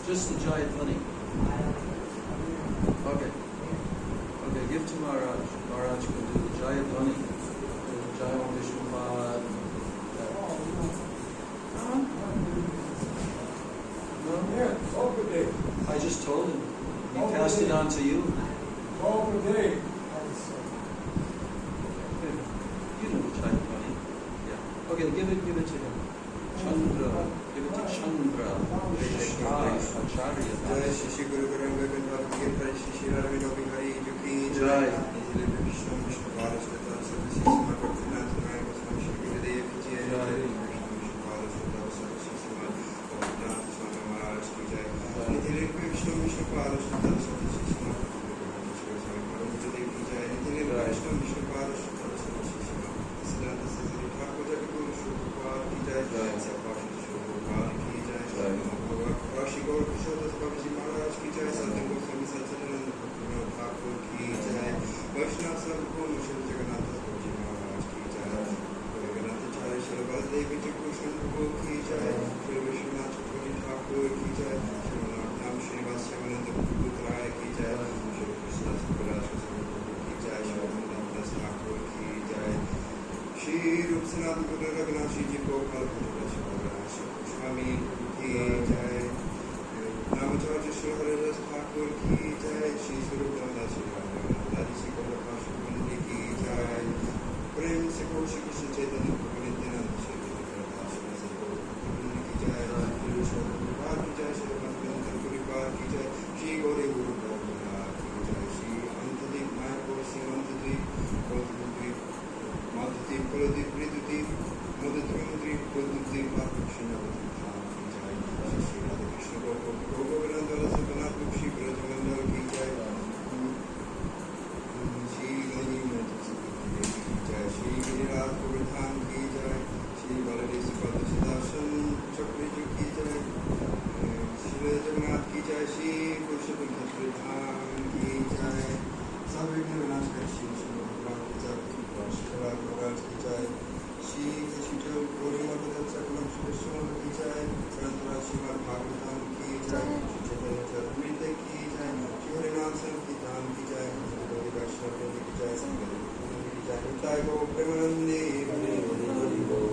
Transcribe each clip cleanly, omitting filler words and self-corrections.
Just the Jaya Dhvani. Okay. Okay, give to Maharaj. Maharaj can do the Jaya Dhvani, the Jaya Vishnupad. No? Yeah, it's all good day. I just told him. He passed it on to you. All good day. You know the Jaya Dhvani. Yeah. Okay, give it to him. Chandra. Give it to Chandra. Acharya. Jai Shri Guru Garanga Gandhar Jai Shri Radha Gopi Hari Juki Jai. Nizile Vishnu Vishnu Paras Vata Sarvasi Sima Bhaktivinoda Narayan Goswami Shri Gurudev Ki Jai Vishnu Vishnu Paras Vata Sarvasi Sima Padmanabha Swami Maharaj Ki Jai Nizile Vishnu Vishnu Paras Vata Sarvasi Sima Padmanabha Swami Maharaj Ki Jai Nizile Vishnu Vishnu Paras Vata Sarvasi Sima Siddhanta Sazari Thakur Jagaguru Shri Gopal Ki Jai Sapasha Shri Gopal Ki Jai Rashi Gaur Kishore Swami Maharaj Ki Jai Satyam Goswami Satchidananda Bhaktivinoda Thakur Ki Jai Vaishnava Sarvabhauma Shri Jagannath Swami Maharaj Ki Jai Jagannath Acharya Shri Baldevi Chakrushan Prabhu Ki Jai Shri Vishwanath Chakravarti Thakur Ki Jai Shri Manavadvip Srinivas Yamananda Putraya Ki Jai Shri Krishna Savaraj Prabhu Ki Jai Shri Manavadvip Thakur Ki Jai Shri Rup Sanatana Buddha Raghunath Ji Gopal Shri Swami Ki Jai Navadvip Shri Haridas Thakur Ki Jai Shri Swarup Damodar Shri Radha Shri Gaura Pasha Kundi Ki Jai Prem Se Koshi Krishna Chaitanya Prabhu Nityananda Shri Radha Shri Sri Gaura Kundi Ki Jai Shri Vishnu Puripar Ki Jai Shri Bhaktivinoda Puripar Ki Jai Shri Gauri Guru Prabhupada Ki Jai Shri Antadip Mayapur Singh Antadip Kodudip Madhudip Paladip Pridudip Madhudip Kodudip Madhudip Shri Navadvip Ki Jai Shri Radha Krishna Govinandala Sabanath Shri Brajamandal Ki Jai Shri Gani Mati Ki Jai Shri Giriraj Govardhan Ki Jai Shri Balade Subhad Sudarshan Chakriji Ki Jai Shri Jagannath Ki Jai Shri Purushottam Shri Dham Ki Jai Sabhigna Vinashkar Shri Bhagwan Ki Jai Shri Maharaj Ki Jai Shri Shri Gauri Mata Sakalam Shri Vishnu Ki Jai Santara Srimad Bhagavatam Ki Jai Shri Chaitanya Charitamrita Ki Jai Shri Harinath Sankirtan Ki Jai Shri Gauri Vaishnava Ki Jai Sangha Ki Jai Nitai Gaur Premanande Hari Hari Bol.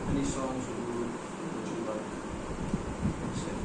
Any songs would you like to sing?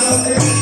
Hare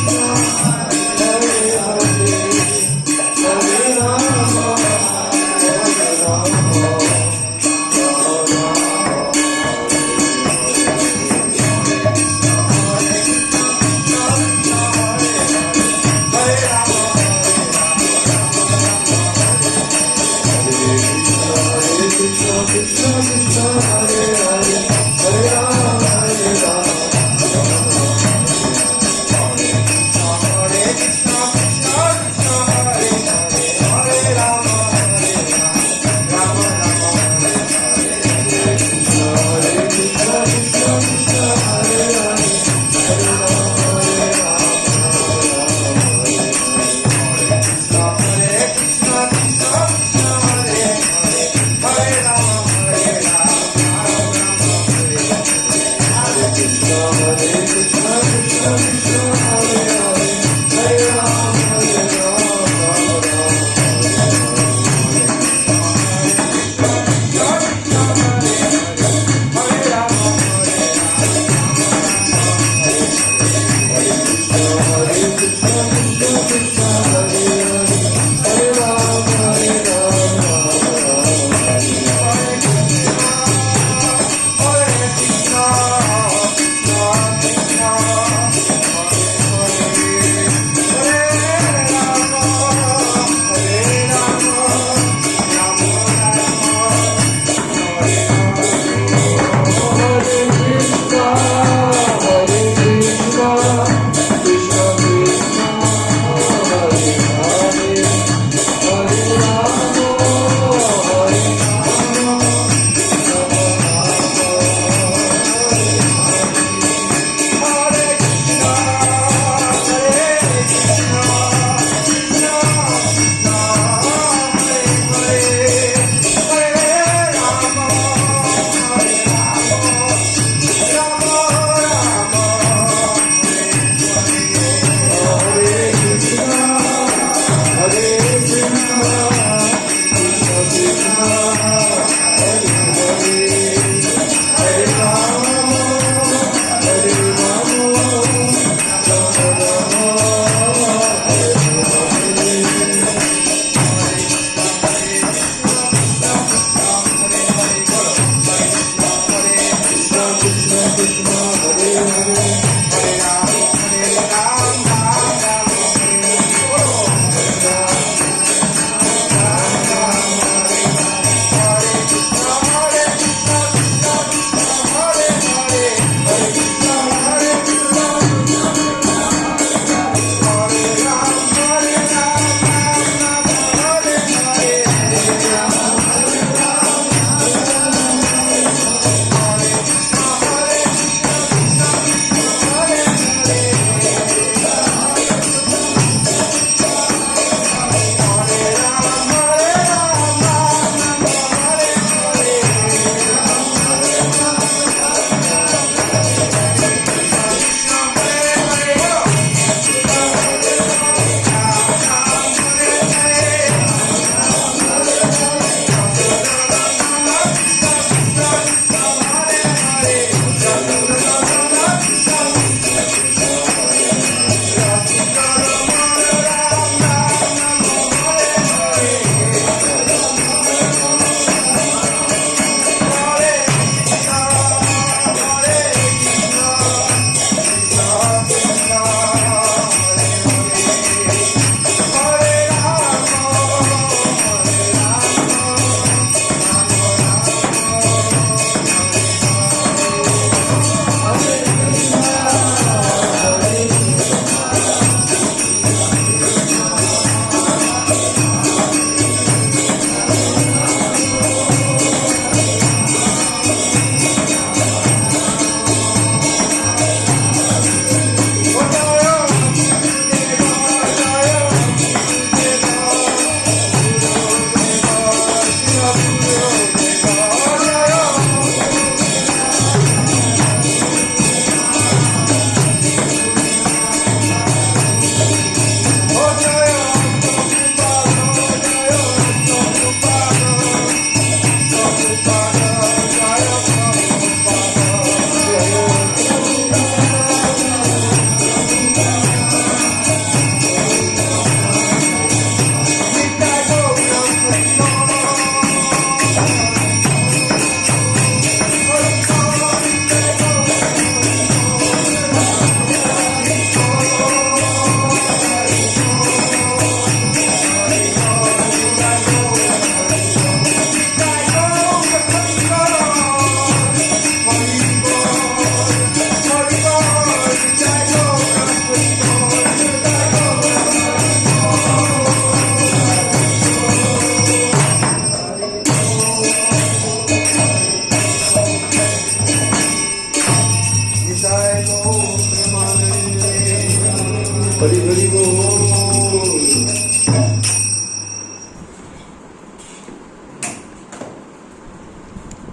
Hari Hari Bol.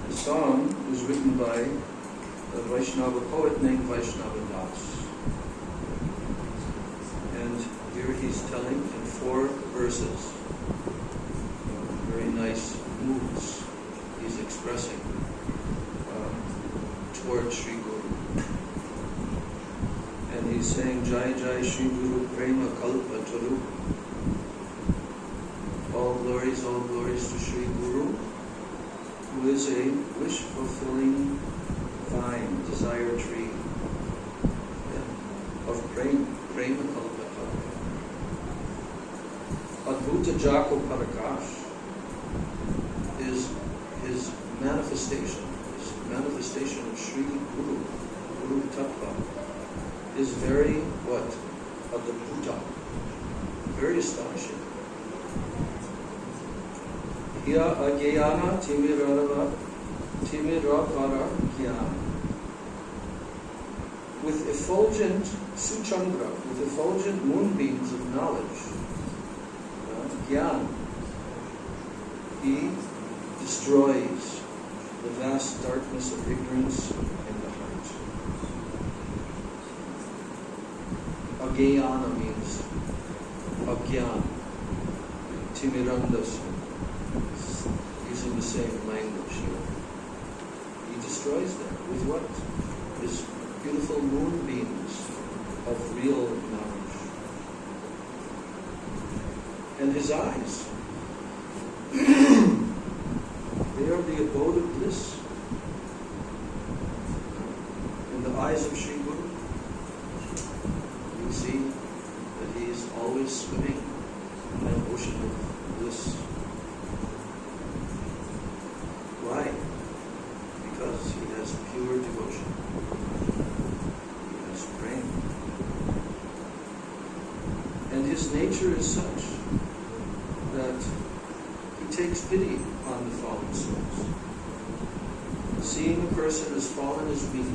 The song was written by a Vaishnava poet named Vaishnava Das. And here he's telling in 4 verses, very nice moods he's expressing towards Sri Guru. And he's saying, Jai Jai Sri Guru Prema Kalpa Turu. All glories to Sri Guru, who is a wish-fulfilling vine, desire tree, of Prema Kalpa Turu. Adbhuta Jako Parakash is his manifestation of Sri Guru, Guru Tattva, is very, Adbhuta, very astonishing. Hiya Agyana Timirapara Gyana. With effulgent Suchandra, with effulgent moonbeams of knowledge, Gyan, he destroys the vast darkness of ignorance in the heart. Agyana means Agyan, Timirandas, using the same language here. He destroys them with what? His beautiful moonbeams of real knowledge. And his eyes, they are the abode of bliss. In the eyes of Sri Guru, you see that he is always swimming in an ocean of bliss. Why? Because he has pure devotion. He has prema. And his nature is such that he takes pity on the fallen souls. Seeing a person as fallen as me,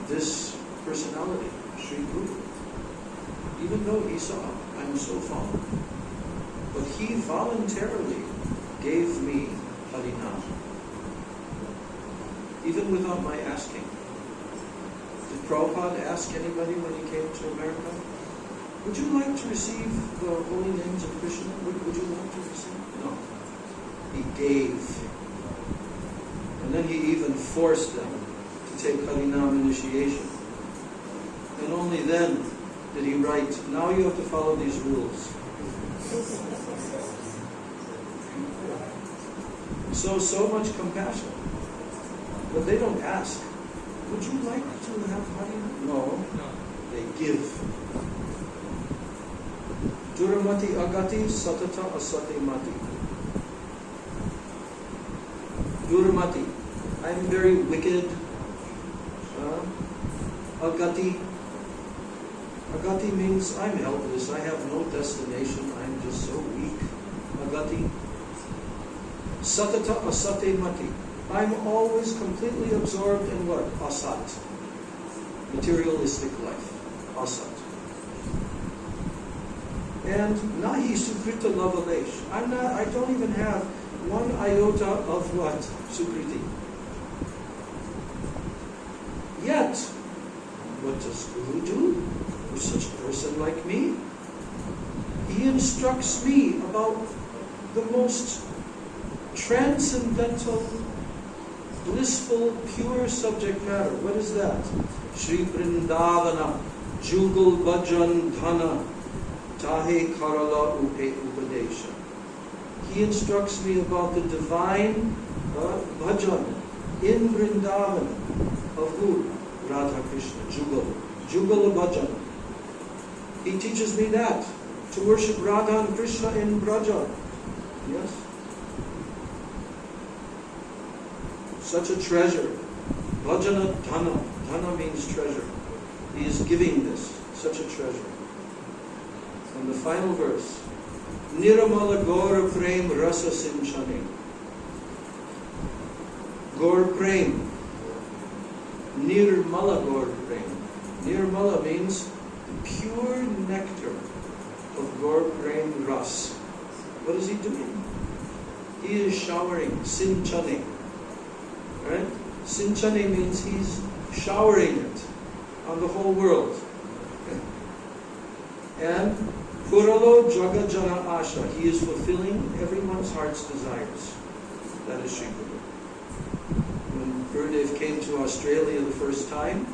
this personality, Sri Guru, even though he saw I'm so fallen, but he voluntarily gave me Harinam, even without my asking. Did Prabhupada ask anybody when he came to America, would you like to receive the holy names of Krishna? Would you like to receive? No. He gave. And then he even forced them to take Harinam initiation. And only then did he write, now you have to follow these rules. So much compassion. But they don't ask, would you like to have Harinam? No. They give. Duramati agati satata asati mati. Duramati, I'm very wicked. Agati. Agati means I'm helpless. I have no destination. I'm just so weak. Agati. Satata asati mati. I'm always completely absorbed in what? Asat. Materialistic life. Asat. And nahi sukrita lavalesh. I don't even have one iota of what? Sukriti. Yet, what does Guru do for such a person like me? He instructs me about the most transcendental, blissful, pure subject matter. What is that? Shri Vrindavana, Jugal Bhajan Dhana, Tahe Karala Upe Upadesha. He instructs me about the divine bhajan in Vrindavan of who? Radha Krishna, Jugal. Jugal bhajan. He teaches me that, to worship Radha and Krishna in Braja. Yes? Such a treasure. Bhajana Dhana. Dhana means treasure. He is giving this, such a treasure. And the final verse, Niramala Gaur Prem Rasa Sinchane. Gaur Prem. Nirmala Gaur Prem. Nirmala means pure nectar of Gaur Prem Ras. What is he doing? He is showering, sinchane. Right? Sinchane means he's showering it on the whole world. And Puralo Jaga Jana Asha, he is fulfilling everyone's heart's desires. That is Sri Guru. When Gurudev came to Australia the first time,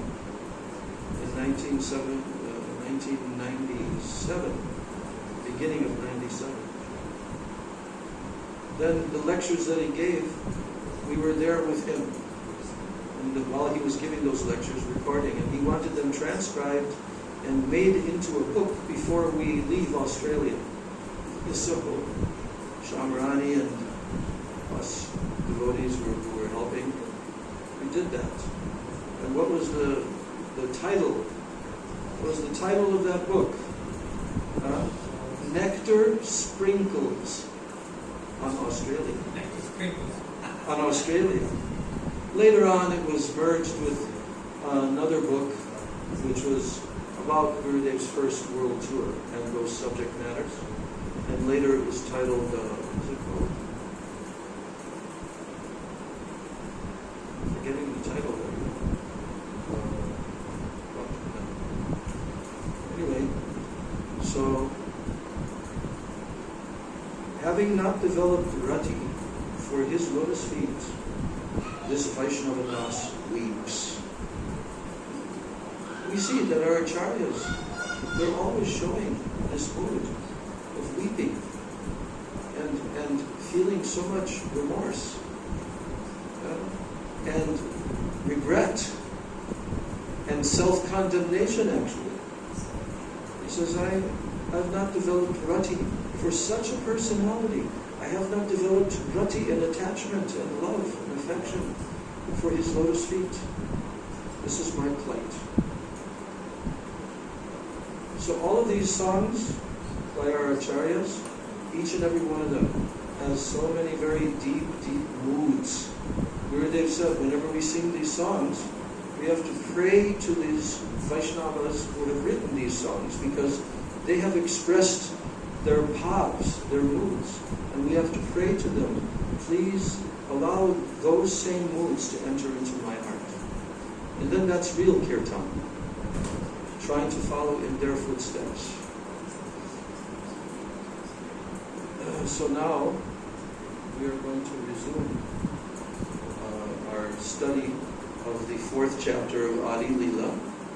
in 1997, beginning of 97, then the lectures that he gave, we were there with him. And while he was giving those lectures, recording, and he wanted them transcribed and made into a book before we leave Australia. So Shamrani and us devotees who were helping, we did that. And what was the title? What was the title of that book? Nectar Sprinkles on Australia. Nectar Sprinkles. On Australia. Later on it was merged with another book which was about Gurudev's first world tour and those subject matters. And later it was titled, what is it called? I'm forgetting the title there. Anyway, so having not developed rati for his lotus feet, this Vaishnava Das weeps. We see that our acharyas, they're always showing this mood of weeping and feeling so much remorse and regret and self-condemnation actually. He says, I've not developed rati for such a personality. I have not developed rati and attachment and love and affection for his lotus feet. This is my plight. So all of these songs by our acharyas, each and every one of them has so many very deep, deep moods. Gurudev said, whenever we sing these songs, we have to pray to these Vaishnavas who have written these songs because they have expressed their bhavs, their moods, and we have to pray to them, please allow those same moods to enter into my heart. And then that's real kirtan, trying to follow in their footsteps. So now we are going to resume our study of the 4th chapter of Adi Lila,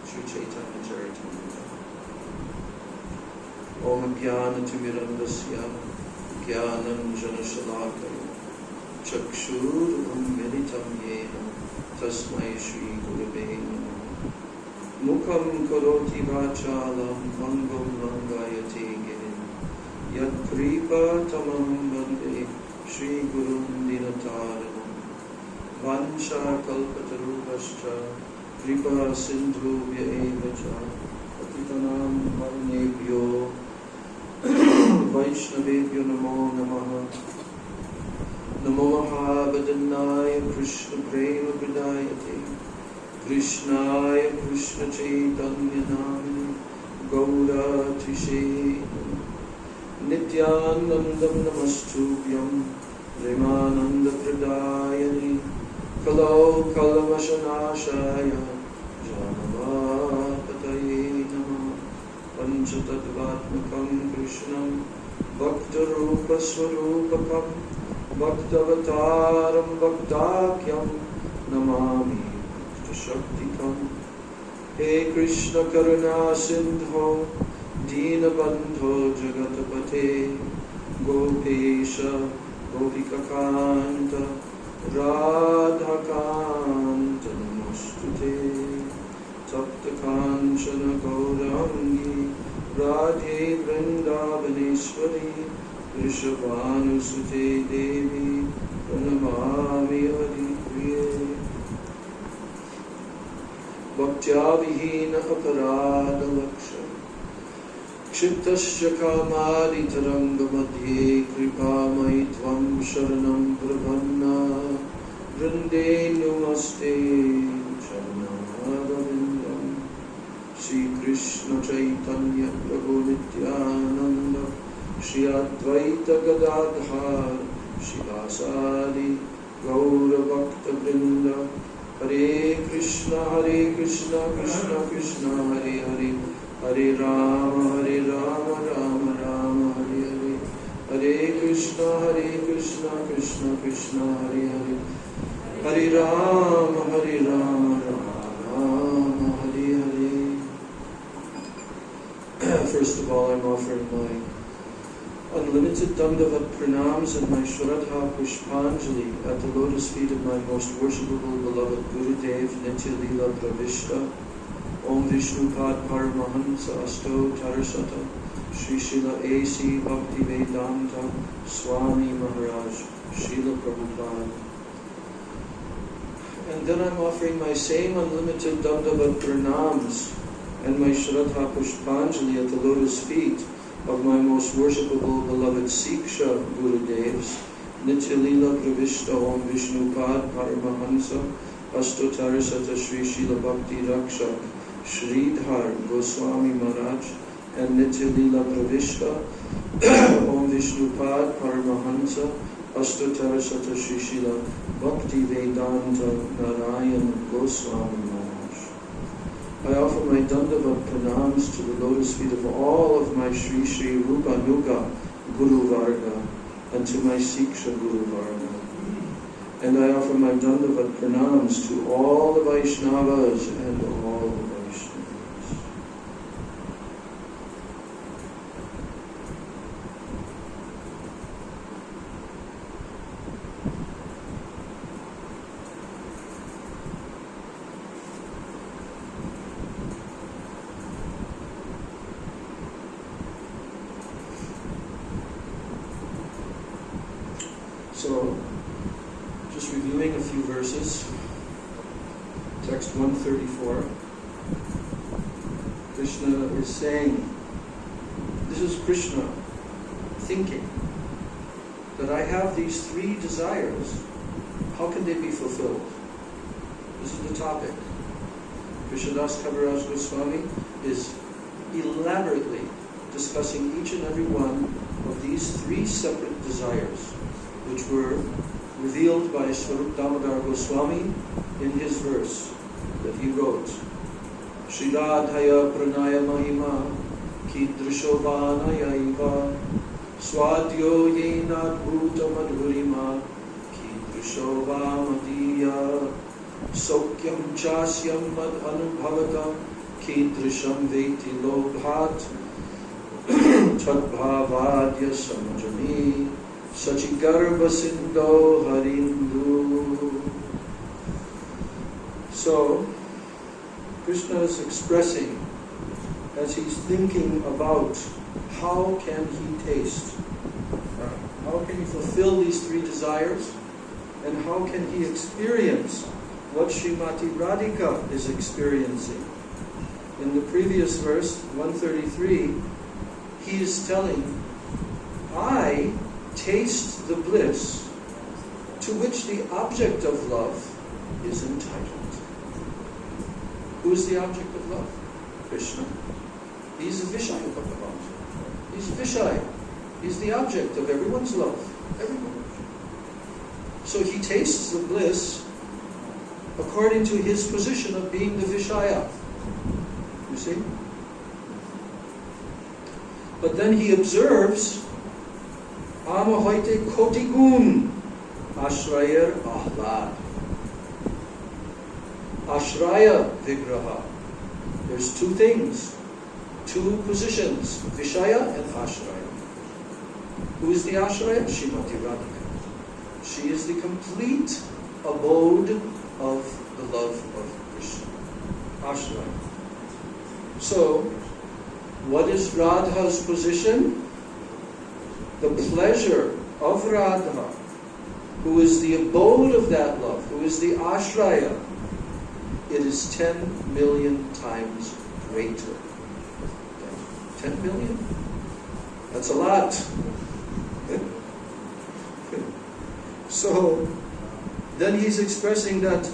Sri Chaitanya Charitamrita. Om Jnana-timirandasya Jnananjana-shalakaya Chakshur-umilitam yena Tasmai Shri Gurave Namaha. Mukham karoti vachalam Mangam langayate girim Yat kripa tamam bande Shri Gurum dinataranam Vansha kalpatarubhascha Kripa sindhubhya evacha Patitanam varnebhyo Vaishnavebhyo namo namaha Namo Mahabhadanaya Krishna Prema Pradayate Krishnaya Krishna Chaitanya Namini Gaura Tishe Nityanandam Namastubhyam Premananda Pradayani Kalau Kalavashanashaya Janavapataye Namah Panchatattvatmakam Krishnam Bhaktarupa Swarupakam Bhaktavataram Bhaktakyam Namami Bhakta Shaktikam. He Krishna Karuna Sindho Dinabandho Jagatapate Gopesha Gopikakanta Radhakanta Namostute Tapta Kanchana Gaurangi Radhe Vrindavaneshwari Rishabhanusute Devi Pranamami Hari Priye Bhaktya-vihina aparada laksha Kshiptasya kamadi taranga madhye Kripamai tvam sharanam prabhanna Vrinde numaste Charanavindam Shri Krishna Chaitanya Prabhu Nityananda, Shri Advaita Gadadhar, Shri Asadi Gaura Bhakta Vrinda, Hare Krishna Krishna Krishna Hare Hare, Hare Rama Rama Rama Hare Hare, Hare Krishna Krishna Krishna Hare Hare, Hare Rama Rama Rama Hare Hare. First of all, I'm offering my unlimited Dandavat Pranams and my Shraddha Pushpanjali at the lotus feet of my most worshipable beloved Gurudev Nitya Leela Pravishta, Om Vishnupad Paramahansa Asto Tarasata, Sri Srila A.C. Bhakti Vedanta Swami Maharaj, Srila Prabhupada. And then I'm offering my same unlimited Dandavat Pranams and my Shraddha Pushpanjali at the lotus feet of my most worshipable beloved Siksha Gurudevs, Nitya Leela Pravishta Om Vishnupad Paramahansa Astotarasata Sri Srila Bhakti Rakshak Sridhar Goswami Maharaj, and Nitya Leela Pravishta Om Vishnupad Paramahansa Astotarasata Sri Srila Bhakti Vedanta Narayan Goswami Maharaj. I offer my Dandavat Pranams to the lotus feet of all of my Sri Sri Rupa Nuga Guru Varga and to my Siksha Guru Varga. And I offer my Dandavat Pranams to all the Vaishnavas and all the Vaishnavas. So, just reviewing a few verses. Text 134. Krishna is saying, this is Krishna thinking that I have these three desires. How can they be fulfilled? This is the topic. Krishnadas Kaviraj Goswami is elaborately discussing each and every one of these three separate desires, which were revealed by Swarup Damodar Goswami in his verse that he wrote. Shri Radhaya Pranaya Mahima Kidrishovana Yaiva Swadyo Yena Bhuta Madhurima Kidrishova Madiya Sokyam Chasyam Mad Anubhavata Kidrisham Veti Lobhat Tadbhavadya Samajami Sachigarbha Sindho Harindu. So, Krishna is expressing, as he's thinking about how can he taste, how can he fulfill these three desires, and how can he experience what Srimati Radhika is experiencing. In the previous verse, 133, he is telling, I taste the bliss to which the object of love is entitled. Who is the object of love? Krishna. He's the Vishaya Bhagavan. He's Vishaya. He's the object of everyone's love. Everyone. So he tastes the bliss according to his position of being the Vishaya. You see? But then he observes Ama hoite kotigun ashrayer ahlad. Ashraya vigraha. There's two things, two positions, Vishaya and Ashraya. Who is the Ashraya? Srimati Radhika. She is the complete abode of the love of Krishna. Ashraya. So, what is Radha's position? The pleasure of Radha, who is the abode of that love, who is the Ashraya, it is 10 million times greater. 10 million? That's a lot. So, then he's expressing that,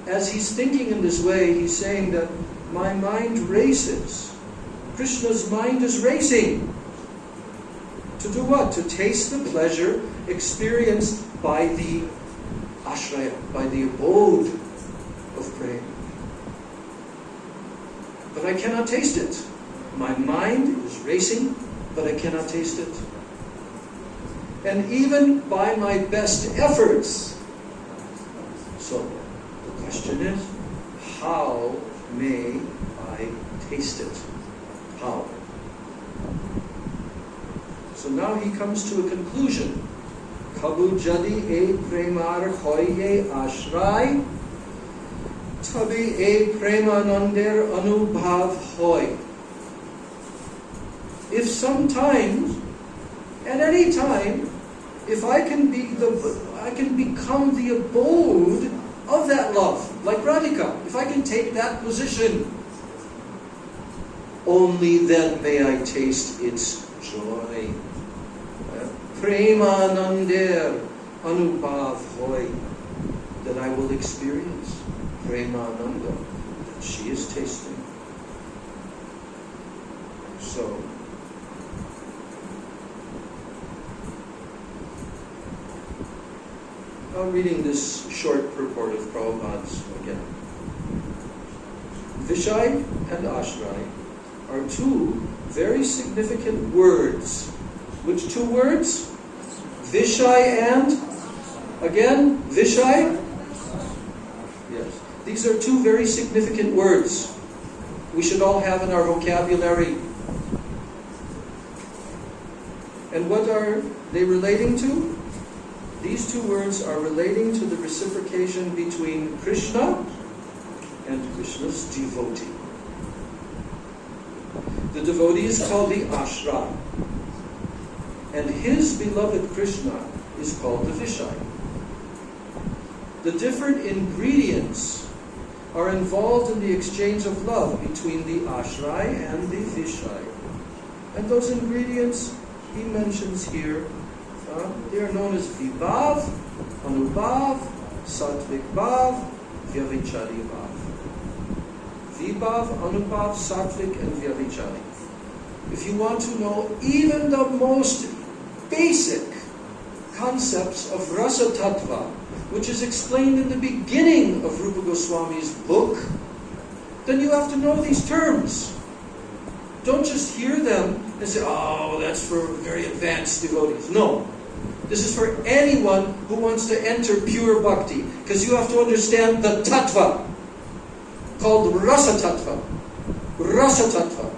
as he's thinking in this way, he's saying that my mind races. Krishna's mind is racing. To do what? To taste the pleasure experienced by the ashraya, by the abode of prema. But I cannot taste it. My mind is racing, but I cannot taste it. And even by my best efforts. So, the question is, how may I taste it? How? So now he comes to a conclusion. Kabu jadi e premar hoye ashray, tabi e premanandar anubhav hoy. If sometimes, at any time, if I can become the abode of that love, like Radhika, if I can take that position, only then may I taste its joy. Premanandar anubhav hoy, that I will experience Premananda, that she is tasting. So, I'm reading this short purport of Prabhupada's again. Vishay and Ashray are two very significant words. Which two words? Vishay and, again, Vishay? Yes. These are two very significant words we should all have in our vocabulary. And what are they relating to? These two words are relating to the reciprocation between Krishna and Krishna's devotee. The devotee is called the Ashray, and his beloved Krishna is called the Vishay. The different ingredients are involved in the exchange of love between the Ashray and the Vishay. And those ingredients he mentions here, they are known as Vibhav, Anubhav, Satvik Bhav, Vyavichari Bhav. Vibhav, Anubhav, Satvik, and Vyavichari. If you want to know even the most basic concepts of Rasa Tattva, which is explained in the beginning of Rupa Goswami's book, then you have to know these terms. Don't just hear them and say, oh, that's for very advanced devotees. No. This is for anyone who wants to enter pure bhakti, because you have to understand the tattva, called Rasa Tattva. Rasa Tattva.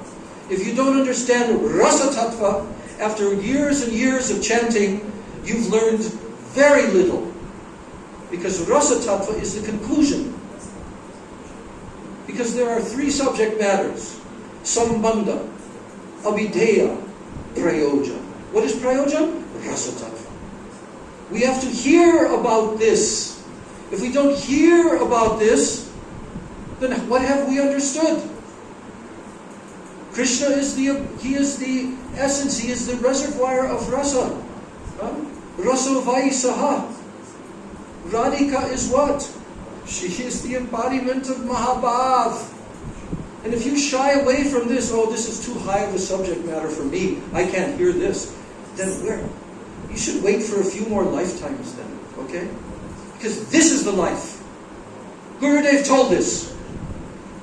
If you don't understand Rasa Tattva, after years and years of chanting, you've learned very little. Because Rasa Tattva is the conclusion. Because there are three subject matters. Sambandha, Abhideya, Prayojan. What is Prayojan? Rasa Tattva. We have to hear about this. If we don't hear about this, then what have we understood? Krishna is the essence, he is the reservoir of rasa. Rasa Vaisaha. Radhika is what? She is the embodiment of Mahabhav. And if you shy away from this, oh, this is too high of a subject matter for me, I can't hear this, then where? You should wait for a few more lifetimes then, okay? Because this is the life. Gurudev told this.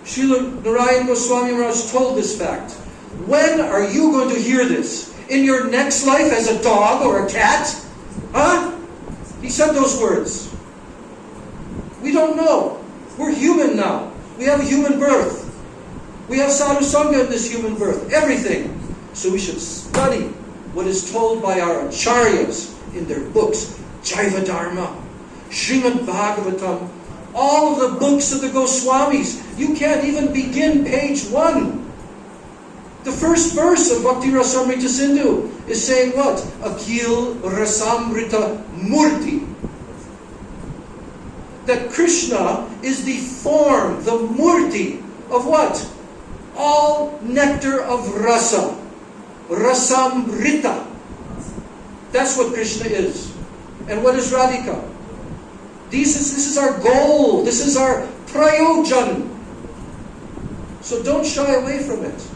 Srila Narayan Goswami Maharaj told this fact. When are you going to hear this? In your next life as a dog or a cat? Huh? He said those words. We don't know. We're human now. We have a human birth. We have sadhu sangha in this human birth. Everything. So we should study what is told by our acharyas in their books. Jaiva Dharma, Srimad Bhagavatam, all of the books of the Goswamis. You can't even begin page 1. The first verse of Bhakti Rasamrita Sindhu is saying what? Akil Rasamrita Murti. That Krishna is the form, the murti of what? All nectar of rasa. Rasamrita. That's what Krishna is. And what is Radhika? This is our goal. This is our prayojan. So don't shy away from it.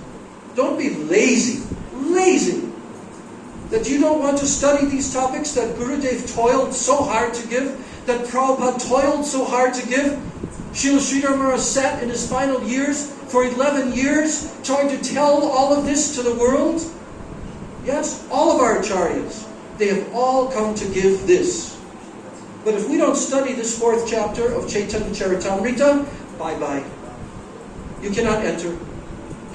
Don't be lazy. Lazy. That you don't want to study these topics that Gurudev toiled so hard to give, that Prabhupada toiled so hard to give. Srila Sridhar Maharaj sat in his final years for 11 years trying to tell all of this to the world. Yes, all of our acharyas, they have all come to give this. But if we don't study this 4th chapter of Chaitanya Charitamrita, bye-bye. You cannot enter.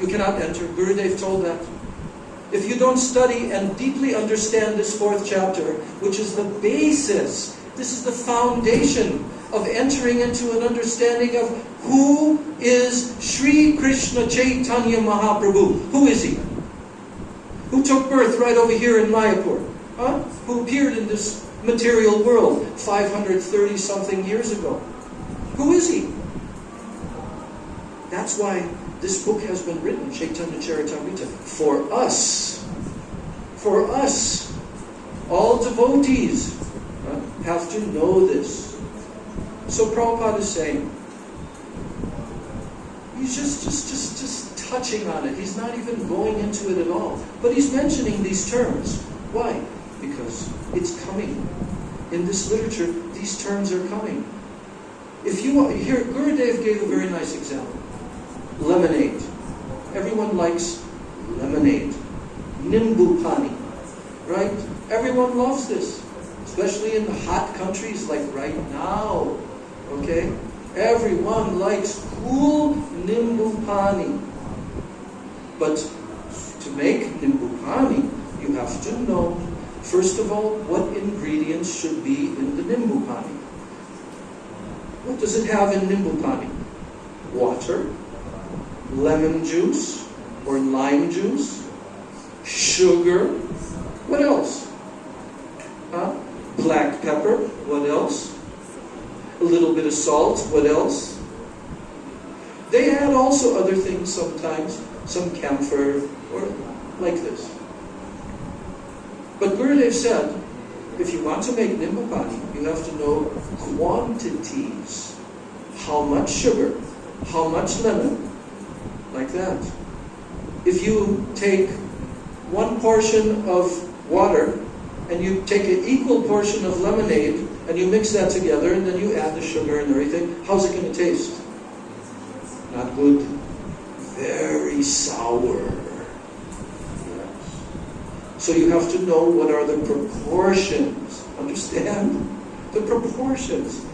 You cannot enter. Gurudev told that. If you don't study and deeply understand this 4th chapter, which is the basis, this is the foundation of entering into an understanding of who is Sri Krishna Chaitanya Mahaprabhu. Who is he? Who took birth right over here in Mayapur? Huh? Who appeared in this material world 530 something years ago? Who is he? That's why this book has been written, Chaitanya Charitamrita, for us. For us. All devotees have to know this. So Prabhupada is saying, he's just touching on it. He's not even going into it at all. But he's mentioning these terms. Why? Because it's coming. In this literature, these terms are coming. If you here, Gurudev gave a very nice example. Lemonade. Everyone likes lemonade. Nimbu pani. Right? Everyone loves this. Especially in the hot countries like right now. Okay? Everyone likes cool nimbu pani. But to make nimbu pani, you have to know, first of all, what ingredients should be in the nimbu pani. What does it have in nimbu pani? Water, lemon juice or lime juice, sugar. What else? Black pepper. What else? A little bit of salt. What else? They add also other things sometimes, some camphor or like this. But Gurudev said, if you want to make nimbu pani, you have to know quantities. How much sugar, how much lemon, like that. If you take 1 portion of water and you take an equal portion of lemonade and you mix that together and then you add the sugar and everything, how's it going to taste? Not good. Very sour. Yes. So you have to know what are the proportions. Understand? The proportions.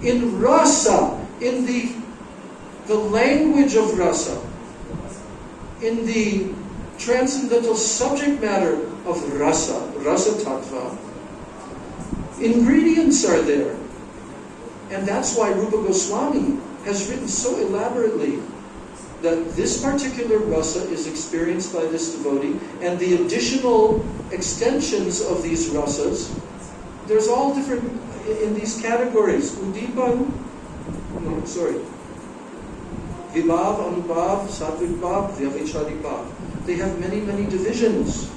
In rasa, in the language of rasa, in the transcendental subject matter of rasa tattva, ingredients are there. And that's why Rupa Goswami has written so elaborately that this particular rasa is experienced by this devotee, and the additional extensions of these rasas, there's all different in these categories. Udipan, Vibhav, Anubhav, Sattvic Bhav, Vyavaicharik Bhav. They have many, many divisions.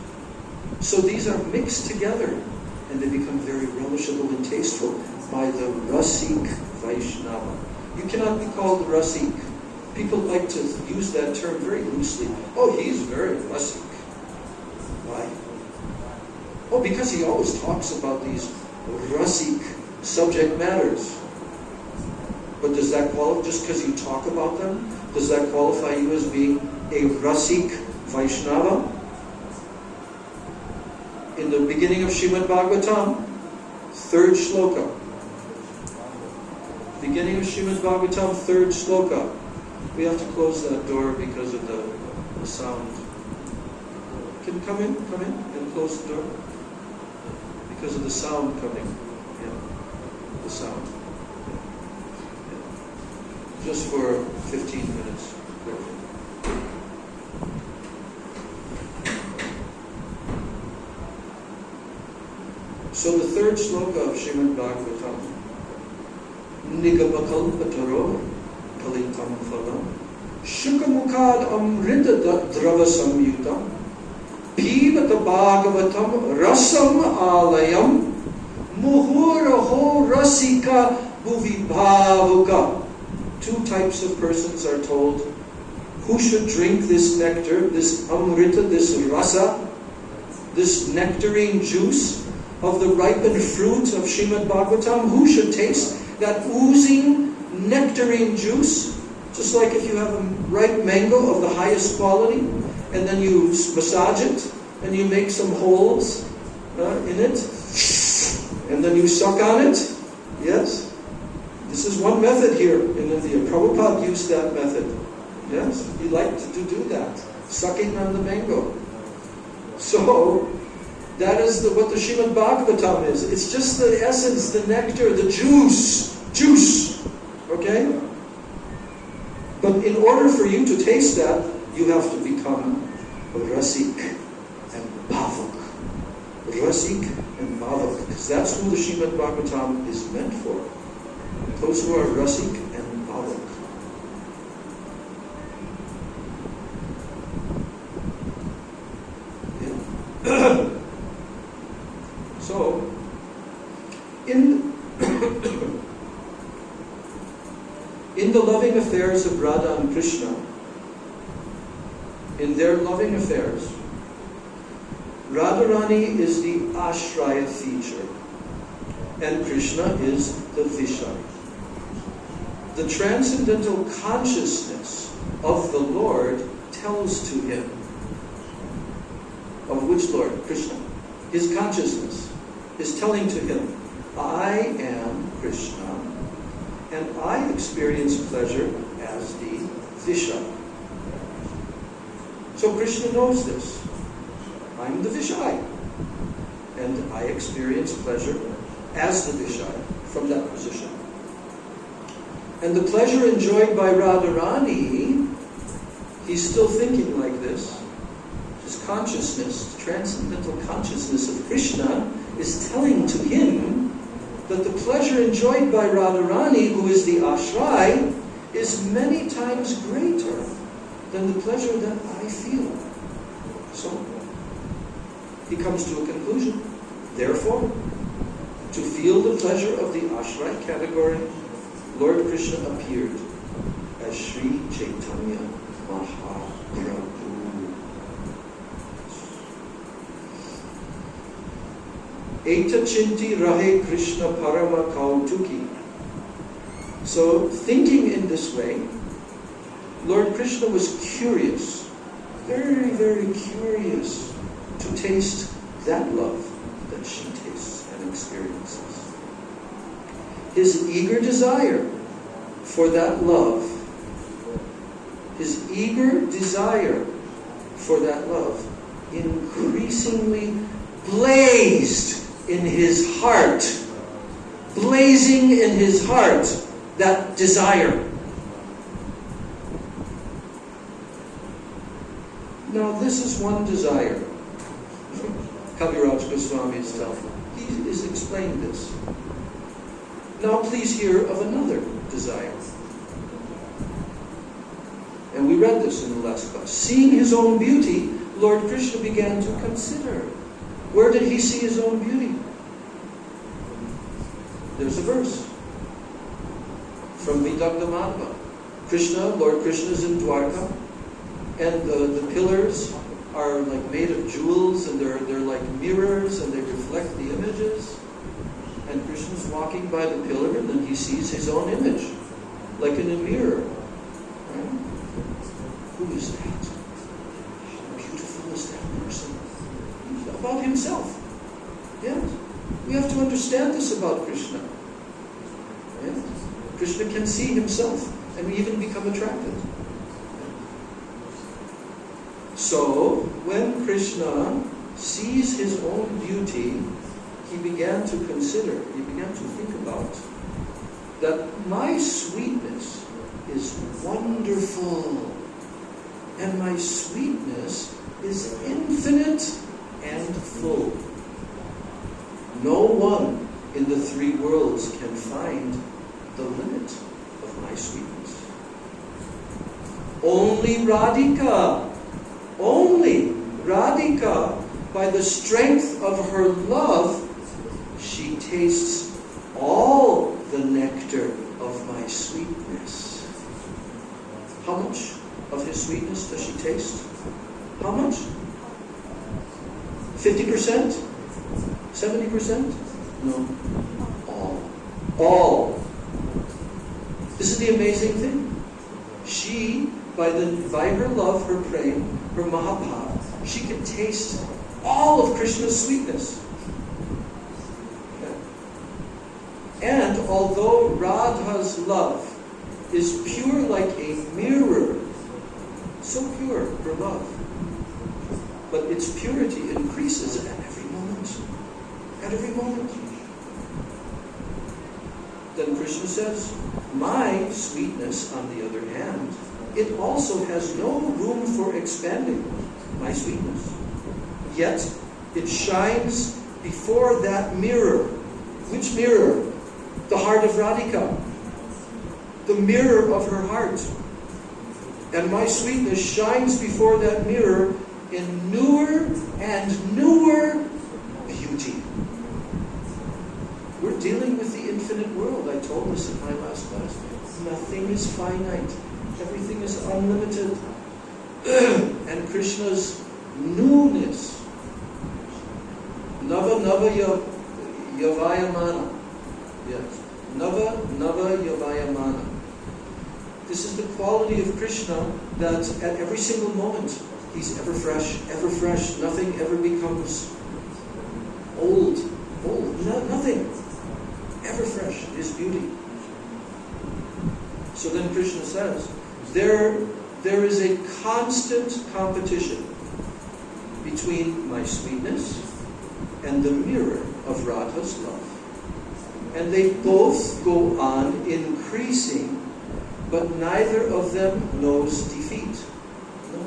So these are mixed together and they become very relishable and tasteful by the Rasik Vaishnava. You cannot be called Rasik. People like to use that term very loosely. Oh, he's very Rasik. Why? Oh, because he always talks about these Rasik subject matters. But does that qualify, just because you talk about them, does that qualify you as being a Rasik Vaishnava? In the beginning of Srimad Bhagavatam, 3rd shloka. Beginning of Srimad Bhagavatam, 3rd shloka. We have to close that door because of the sound. Can you come in and close the door? Because of the sound coming. Yeah. The sound. Just for 15 minutes. So the 3rd shloka of Srimad Bhagavatam, Nigapakalpataro Kalitam Phalam Shukamukad Amrita Drava Samyutam Pivata Bhagavatam Rasam Alayam Muhuraho Rasika Bhuvibhavuka. 2 types of persons are told who should drink this nectar, this amrita, this rasa, this nectarine juice of the ripened fruit of Srimad Bhagavatam? Who should taste that oozing nectarine juice? Just like if you have a ripe mango of the highest quality, and then you massage it, and you make some holes in it, and then you suck on it. Yes? This is one method here in India. Prabhupada used that method. Yes? He liked to do that. Sucking on the mango. So, that is what the Srimad Bhagavatam is. It's just the essence, the nectar, the juice. Juice. Okay? But in order for you to taste that, you have to become rasik and bhavak. Rasik and bhavak. Because that's who the Srimad Bhagavatam is meant for. Those who are rasik and bhavak. Yeah. So, in the loving affairs of Radha and Krishna, in their loving affairs, Radharani is the ashraya feature, and Krishna is the Vishaya. The transcendental consciousness of the Lord tells to him. Of which Lord? Krishna. His consciousness is telling to him, I am Krishna, and I experience pleasure as the Vishaya. So Krishna knows this. I'm the Vishaya, and I experience pleasure as the Vishaya from that position. And the pleasure enjoyed by Radharani, he's still thinking like this. His consciousness, the transcendental consciousness of Krishna, is telling to him that the pleasure enjoyed by Radharani, who is the ashray, is many times greater than the pleasure that I feel. So, he comes to a conclusion. Therefore, to feel the pleasure of the ashray category, Lord Krishna appeared as Sri Chaitanya Mahaprabhu. Eta Chinti Rahe Krishna Parama Kautuki. So, thinking in this way, Lord Krishna was curious, very, very curious to taste that love that she tastes and experiences. His eager desire for that love, his eager desire for that love increasingly blazed in his heart, blazing in his heart, that desire. Now this is one desire. Kaviraj Goswami is telling. He has explained this. Now please hear of another desire. And we read this in the last class. Seeing his own beauty, Lord Krishna began to consider. Where did he see his own beauty? There's a verse from Vidagdha Madhava. Lord Krishna is in Dwarka, and the pillars are like made of jewels, and they're like mirrors, and they reflect the images. And Krishna's walking by the pillar, and then he sees his own image, like in a mirror. Right? Who is that? How beautiful is that person? About himself. Yes. We have to understand this about Krishna. Yes. Krishna can see himself and even become attracted. So, when Krishna sees his own beauty, he began to consider, he began to think about that my sweetness is wonderful, and my sweetness is infinite and full. No one in the three worlds can find the limit of my sweetness. Only Radhika, by the strength of her love, she tastes all the nectar of my sweetness. How much? of his sweetness does she taste? How much? 50%? 70%? No. All. This is the amazing thing. She, by her love, her prem, her Mahabhav, she could taste all of Krishna's sweetness. And although Radha's love is pure like a mirror, so pure, her love, but its purity increases at every moment. At every moment. Then Krishna says, my sweetness, on the other hand, it also has no room for expanding, my sweetness. Yet, it shines before that mirror. Which mirror? The heart of Radhika. The mirror of her heart. And my sweetness shines before that mirror in newer and newer beauty. We're dealing with the infinite world. I told this in my last class. Nothing is finite. Everything is unlimited. And Krishna's newness. Nava Yavayamana. Yes. Nava Yavayamana. This is the quality of Krishna that at every single moment, he's ever fresh, ever fresh. Nothing ever becomes old. Nothing. Ever fresh is beauty. So then Krishna says, there is a constant competition between my sweetness and the mirror of Radha's love. And they both go on increasing, but neither of them knows defeat. No.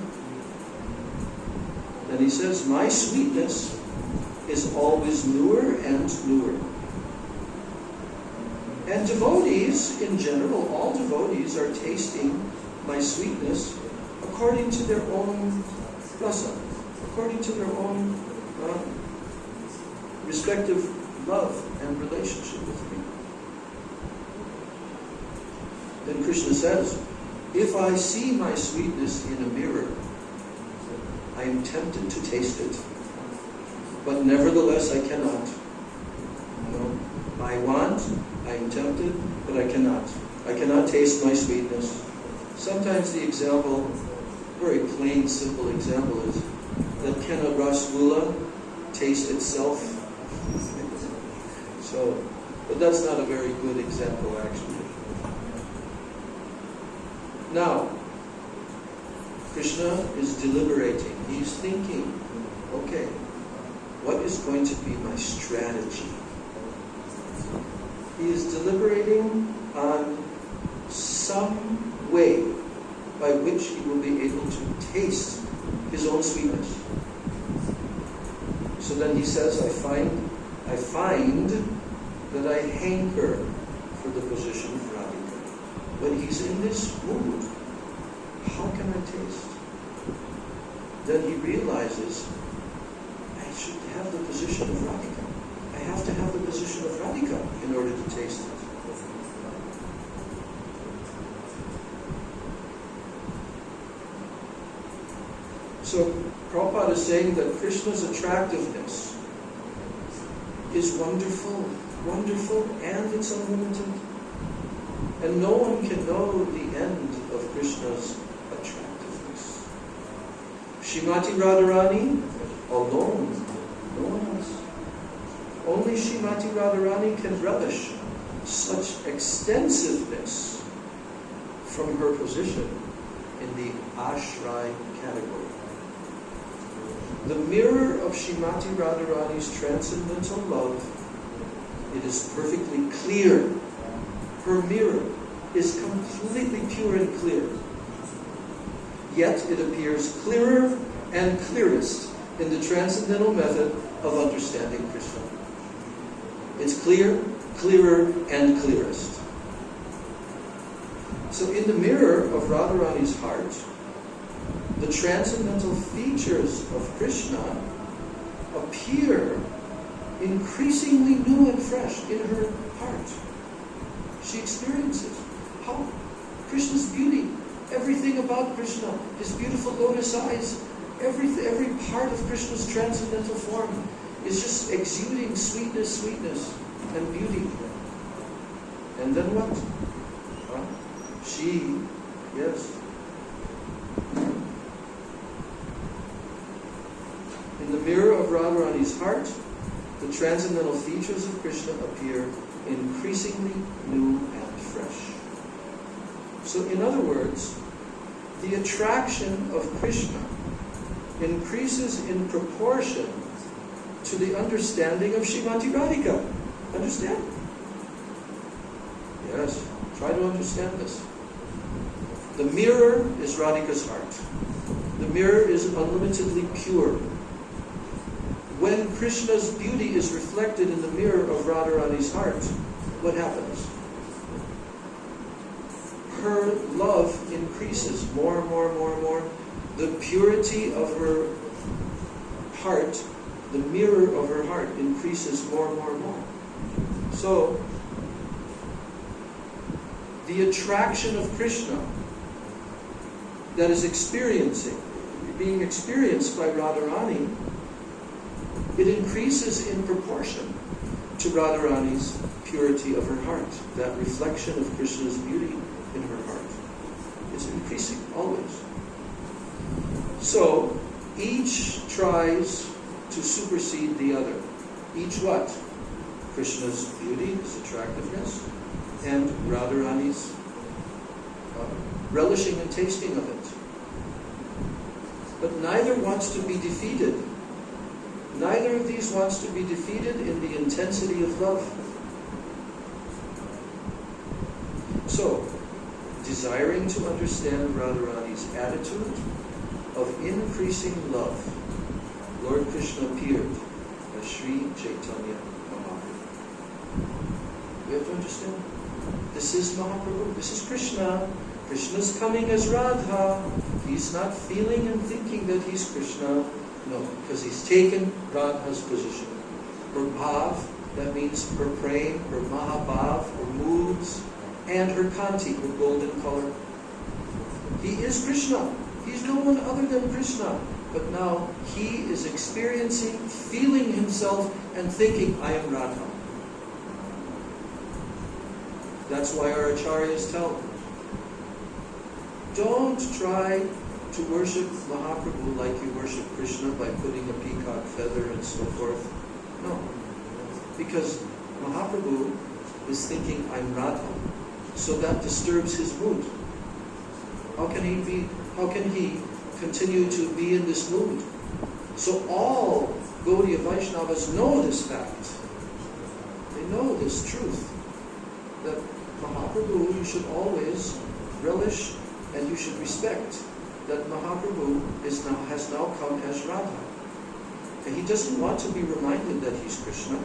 Then he says, my sweetness is always newer and newer. And devotees, in general, all devotees are tasting my sweetness according to their own rasa, according to their own respective love and relationship with me. Then Krishna says, if I see my sweetness in a mirror, I am tempted to taste it. But nevertheless, I cannot. No, I want, I am tempted, but I cannot. I cannot taste my sweetness. Sometimes the example, very plain, simple example is that can a rasgulla taste itself? So, but that's not a very good example, actually. Now, Krishna is deliberating. He's thinking, okay, what is going to be my strategy? He is deliberating on some way by which he will be able to taste his own sweetness. So then he says, I find that I hanker for the position of Radhika. When he's in this mood, how can I taste? Then he realizes, I should have the position of Radhika. I have to have the position of Radhika in order to taste it. So Prabhupada is saying that Krishna's attractiveness is wonderful, wonderful, and it's unlimited. And no one can know the end of Krishna's attractiveness. Srimati Radharani alone, no one else. Only Srimati Radharani can relish such extensiveness from her position in the ashray category. The mirror of Srimati Radharani's transcendental love, it is perfectly clear. Her mirror is completely pure and clear. Yet it appears clearer and clearest in the transcendental method of understanding Krishna. It's clear, clearer, and clearest. So in the mirror of Radharani's heart, the transcendental features of Krishna appear increasingly new and fresh in her heart. She experiences how Krishna's beauty Everything about Krishna, his beautiful lotus eyes, every part of Krishna's transcendental form is just exuding sweetness and beauty. And then what? She, yes. In the mirror of Radharani's heart, the transcendental features of Krishna appear increasingly new and fresh. So in other words, the attraction of Krishna increases in proportion to the understanding of Srimati Radhika. Understand? Yes, try to understand this. The mirror is Radhika's heart. The mirror is unlimitedly pure. When Krishna's beauty is reflected in the mirror of Radharani's heart, what happens? Her love increases more and more and more and more. The purity of her heart, the mirror of her heart, increases more and more and more. So, the attraction of Krishna that is being experienced by Radharani, it increases in proportion to Radharani's purity of her heart, that reflection of Krishna's beauty in her heart. It's increasing always. So, each tries to supersede the other. Each what? Krishna's beauty, his attractiveness, and Radharani's relishing and tasting of it. But neither wants to be defeated. Neither of these wants to be defeated in the intensity of love. So, desiring to understand Radharani's attitude of increasing love, Lord Krishna appeared as Sri Chaitanya Mahaprabhu. We have to understand. This is Mahaprabhu. This is Krishna. Krishna's coming as Radha. He's not feeling and thinking that he's Krishna. No, because he's taken Radha's position. Her bhav, that means her praying, her mahabhav, her moods, and her kanti, her golden color. He is Krishna. He's no one other than Krishna. But now he is experiencing, feeling himself, and thinking, I am Radha. That's why our acharyas tell, don't try to worship Mahaprabhu like you worship Krishna by putting a peacock feather and so forth. No. Because Mahaprabhu is thinking, I'm Radha. So that disturbs his mood. How can he continue to be in this mood? So all Gaudiya Vaishnavas know this fact. They know this truth. That Mahaprabhu, you should always relish and you should respect that Mahaprabhu has now come as Radha. And he doesn't want to be reminded that he's Krishna,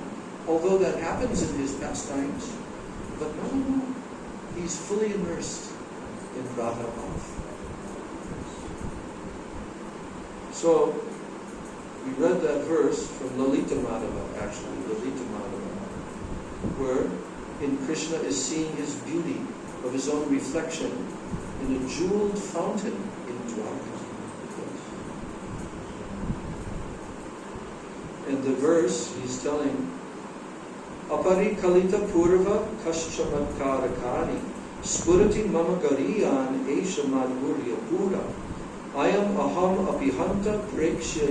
although that happens in his pastimes. But no. He's fully immersed in Radha Bhav. So, we read that verse from Lalita Madhava, where in Krishna is seeing his beauty of his own reflection in a jeweled fountain in Dwarka. In the verse, he's telling, Apari kalita purva kaschamatkharakani spurati mama gariyan esha madhurya pura ayam aham apihanta prekshya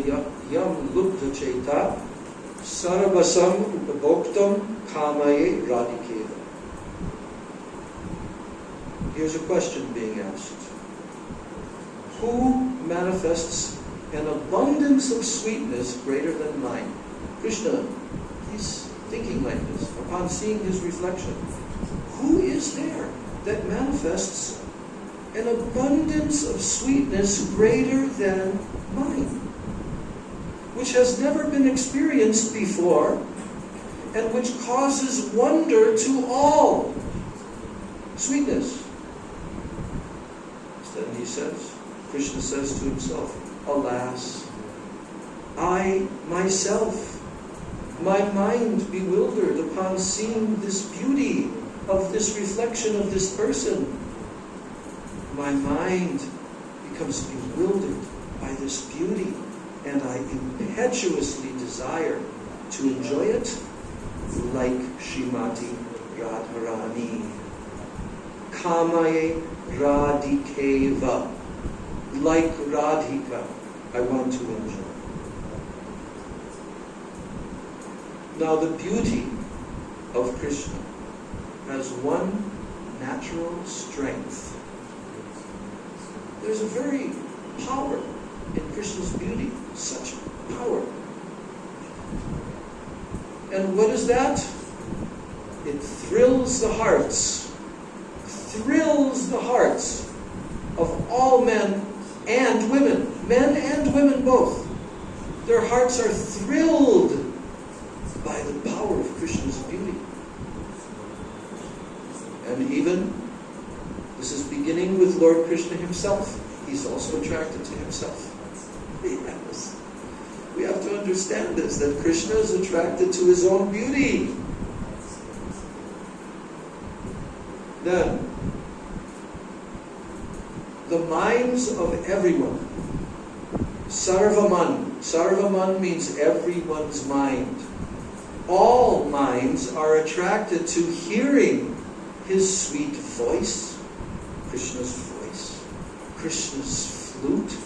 yam lubdha cheta sarabasam upabhoktam kamaye radikeva. Here's a question being asked. Who manifests an abundance of sweetness greater than mine? Krishna, he's thinking like this, upon seeing his reflection. Who is there that manifests an abundance of sweetness greater than mine, which has never been experienced before, and which causes wonder to all? Sweetness. Then he says, Krishna says to himself, alas, I myself, my mind bewildered upon seeing this beauty of this reflection of this person. my mind becomes bewildered by this beauty, and I impetuously desire to enjoy it like Srimati Radharani. Kamaye Radhikeva. Like Radhika, I want to enjoy. Now the beauty of Krishna has one natural strength. There's a very power in Krishna's beauty, such power. And what is that? It thrills the hearts of all men and women both. Their hearts are thrilled by the power of Krishna's beauty. And even, this is beginning with Lord Krishna himself. He's also attracted to himself. Yes. We have to understand this, that Krishna is attracted to his own beauty. Then, the minds of everyone. Sarvaman. Sarvaman means everyone's mind. All minds are attracted to hearing his sweet voice, Krishna's voice, Krishna's flute,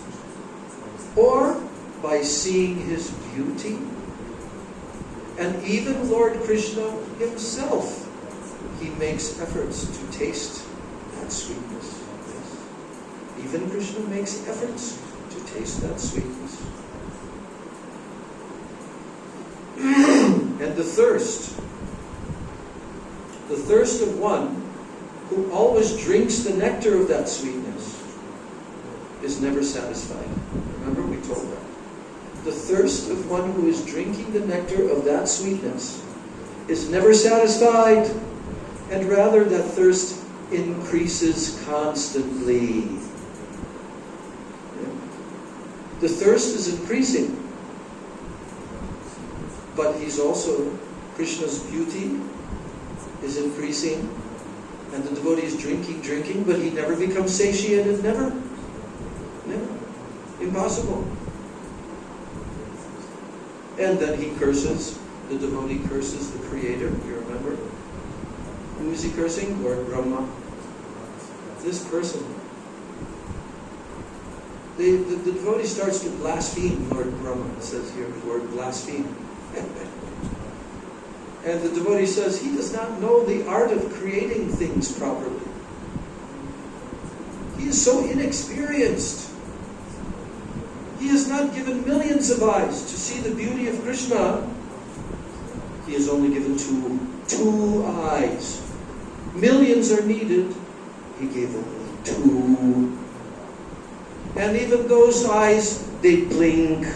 or by seeing his beauty. And even Lord Krishna himself, he makes efforts to taste that sweetness. Yes. Even Krishna makes efforts to taste that sweetness. And the thirst of one who always drinks the nectar of that sweetness is never satisfied. Remember, we told that. The thirst of one who is drinking the nectar of that sweetness is never satisfied, and rather that thirst increases constantly. The thirst is increasing, but he's also, Krishna's beauty is increasing, and the devotee is drinking, but he never becomes satiated, never. Impossible. And then he curses, the devotee curses the Creator, you remember? Who is he cursing? Lord Brahma. This person. The devotee starts to blaspheme Lord Brahma. It says here the word blaspheme. And the devotee says he does not know the art of creating things properly. He is so inexperienced. He has not given millions of eyes to see the beauty of Krishna. He has only given two eyes. Millions are needed. He gave only two. And even those eyes, they blink.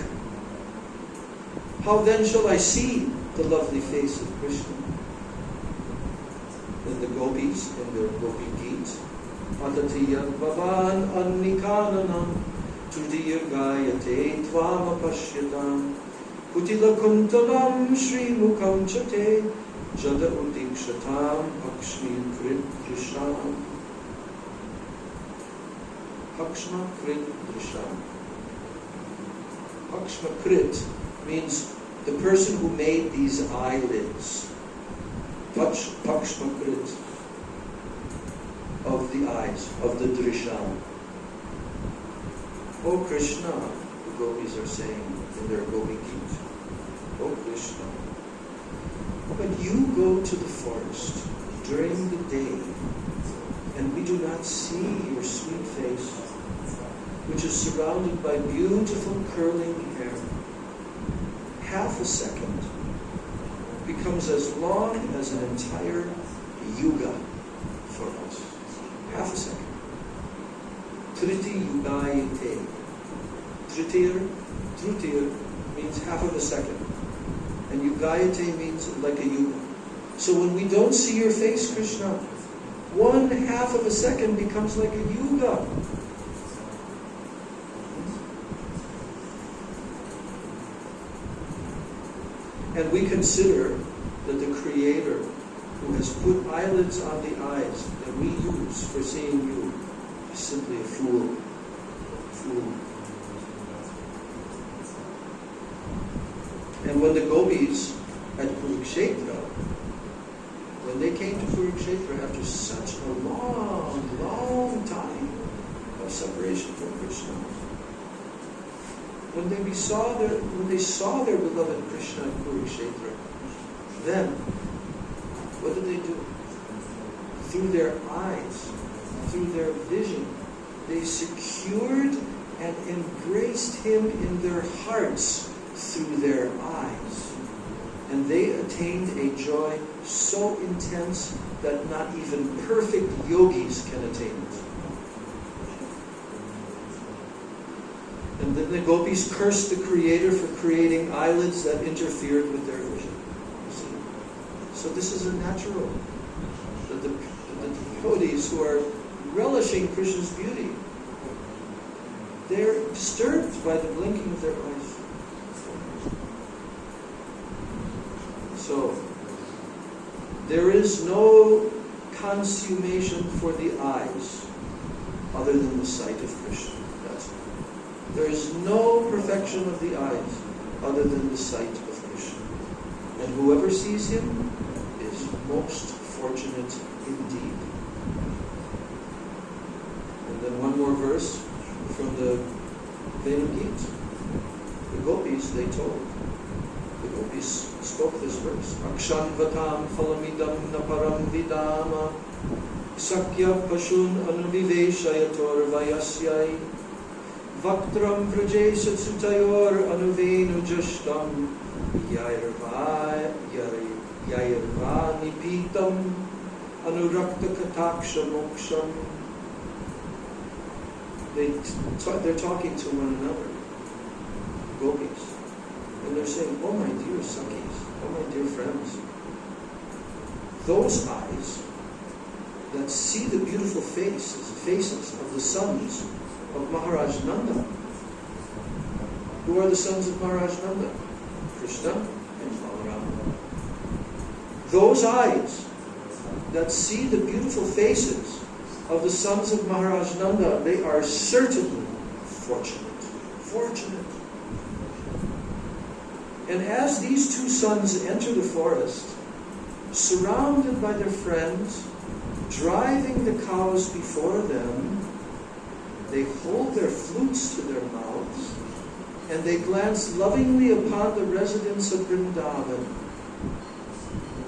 How then shall I see the lovely face of Krishna? Then the gopis in their gopi geet, Atatiyan Bhavan Annikananam Tudiya Gayate Tvama Pashyatam Kutila Kuntalam Shri Mukham Chate Jada Udikshatam Pakshmi Krit Drisham Pakshma Krit Drisham. Pakshma Krit means the person who made these eyelids. Pakshma Krit, of the eyes, of the Drisham. O Krishna, the gopis are saying in their gopi geet, O Krishna, when you go to the forest during the day and we do not see your sweet face, which is surrounded by beautiful curling hair, half a second becomes as long as an entire yuga for us. Half a second. Triti yugayate. Tritiya means half of a second. And yugayate means like a yuga. So when we don't see your face, Krishna, 1/2 of a second becomes like a yuga. And we consider that the Creator, who has put eyelids on the eyes that we use for seeing you, He's simply a fool. And when the gopis at Kurukshetra, when they came to Kurukshetra after such a long time of separation from Krishna, when they saw their beloved Krishna at Kurukshetra, then what did they do? Through their eyes, through their vision, they secured and embraced him in their hearts through their eyes. And they attained a joy so intense that not even perfect yogis can attain it. And then the gopis cursed the Creator for creating eyelids that interfered with their vision. You see? So this is a natural. The devotees who are relishing Krishna's beauty, they're disturbed by the blinking of their eyes. So, there is no consummation for the eyes other than the sight of Krishna. That's it. There is no perfection of the eyes other than the sight of Krishna. And whoever sees him is most fortunate indeed. And then one more verse from the Venugit. The gopis, they told. The gopis spoke this verse. Akshanvatam phalamidam naparam vidama sakya pashun anuviveshayator vayasyai vaktram vrajesat sutayor anuvenu jashtam yairva nipitam anurakta kataksha moksham. They're talking to one another, gopis. And they're saying, oh my dear Sakhis, oh my dear friends, those eyes that see the beautiful faces of the sons of Maharaj Nanda. Who are the sons of Maharaj Nanda? Krishna and Balarama. Those eyes that see the beautiful faces of the sons of Maharaj Nanda, they are certainly fortunate. Fortunate. And as these two sons enter the forest, surrounded by their friends, driving the cows before them, they hold their flutes to their mouths, and they glance lovingly upon the residents of Vrindavan.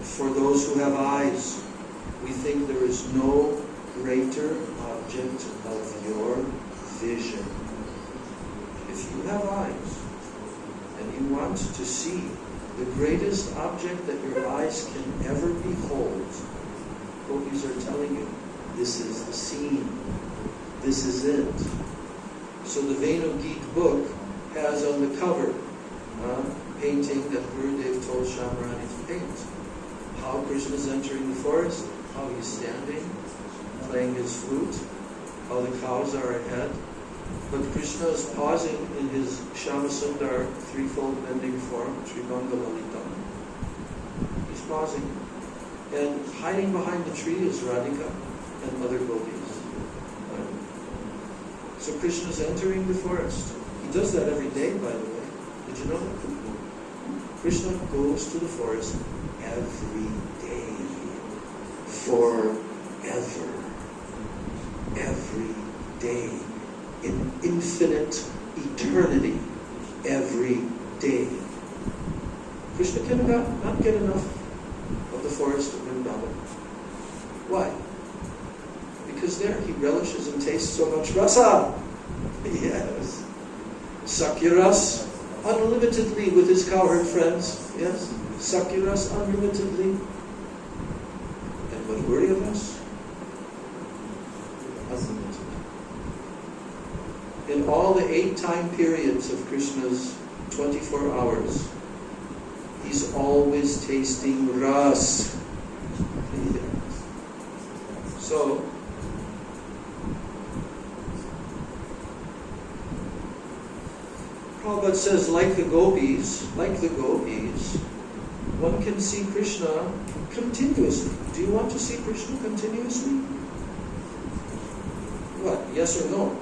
For those who have eyes, we think there is no greater object of your vision. If you have eyes, and you want to see the greatest object that your eyes can ever behold, gopis are telling you, this is the scene. This is it. So the Venugit book has on the cover painting that Gurudev told Shamarani to paint. How Krishna is entering the forest, how he's standing, playing his flute, how the cows are ahead. But Krishna is pausing in his Shyamasundar threefold bending form, Trimangalalitam. He's pausing. And hiding behind the tree is Radhika and other gopis. So Krishna is entering the forest. He does that every day, by the way. Did you know that? Krishna goes to the forest every day. Forever. Every day. In infinite eternity. Every day. Krishna cannot get enough of the forest of Vrindavan. Why? Because there he relishes and tastes so much rasa. Yes. Sakyaras unlimitedly with his cowherd friends. Yes. Sakyaras unlimitedly. And majority of us? Unlimited. In all the 8 time periods of Krishna's 24 hours, he's always tasting ras. Yes. So, Prabhupada says, like the gopis, one can see Krishna continuously. Do you want to see Krishna continuously? What? Yes or no?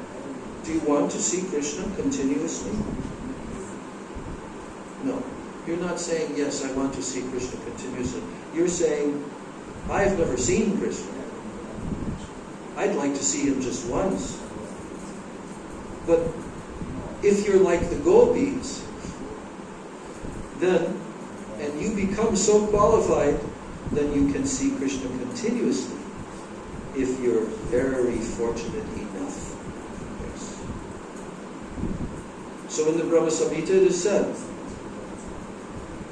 Do you want to see Krishna continuously? No. You're not saying, yes, I want to see Krishna continuously. You're saying, I've never seen Krishna. I'd like to see him just once. But if you're like the gopis, then, and you become so qualified, then you can see Krishna continuously, if you're very fortunate enough. Yes. So in the Brahma Samhita it is said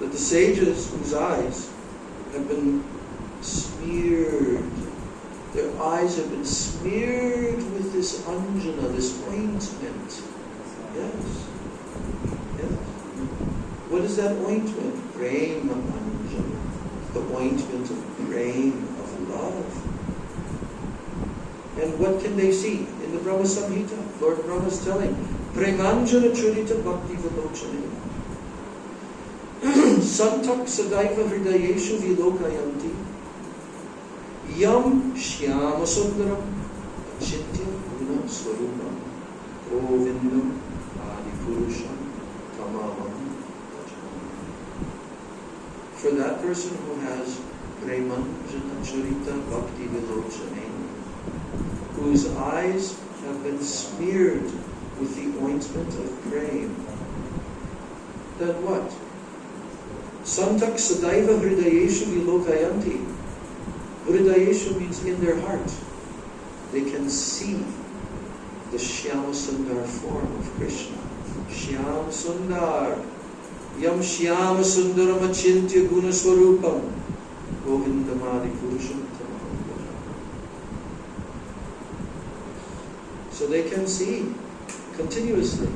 that the sages whose eyes have been smeared, their eyes have been smeared with this anjana, this ointment. Yes. Yes. What is that ointment? Prema anjana. The ointment of prema, of love. And what can they see? In the Brahma Samhita, Lord Brahma is telling, Premanjana churita bhakti vilochane. Santak sadaiva hridayeshu vilokayanti. Yam shyama sundaram achintya guna swarupam govindam adipurusham tamamam. For that person who has Premanjana churita bhakti vilochane, whose eyes have been smeared with the ointment of prema, then what? Santak sadaiva hridayeshu vilokayanti. Hridayeshu means in their heart. They can see the Shyama Sundar form of Krishna. Shyam Sundar. Yam Shyama Sundaram achintya guna swarupam govindamadi purusham tamam. So they can see continuously.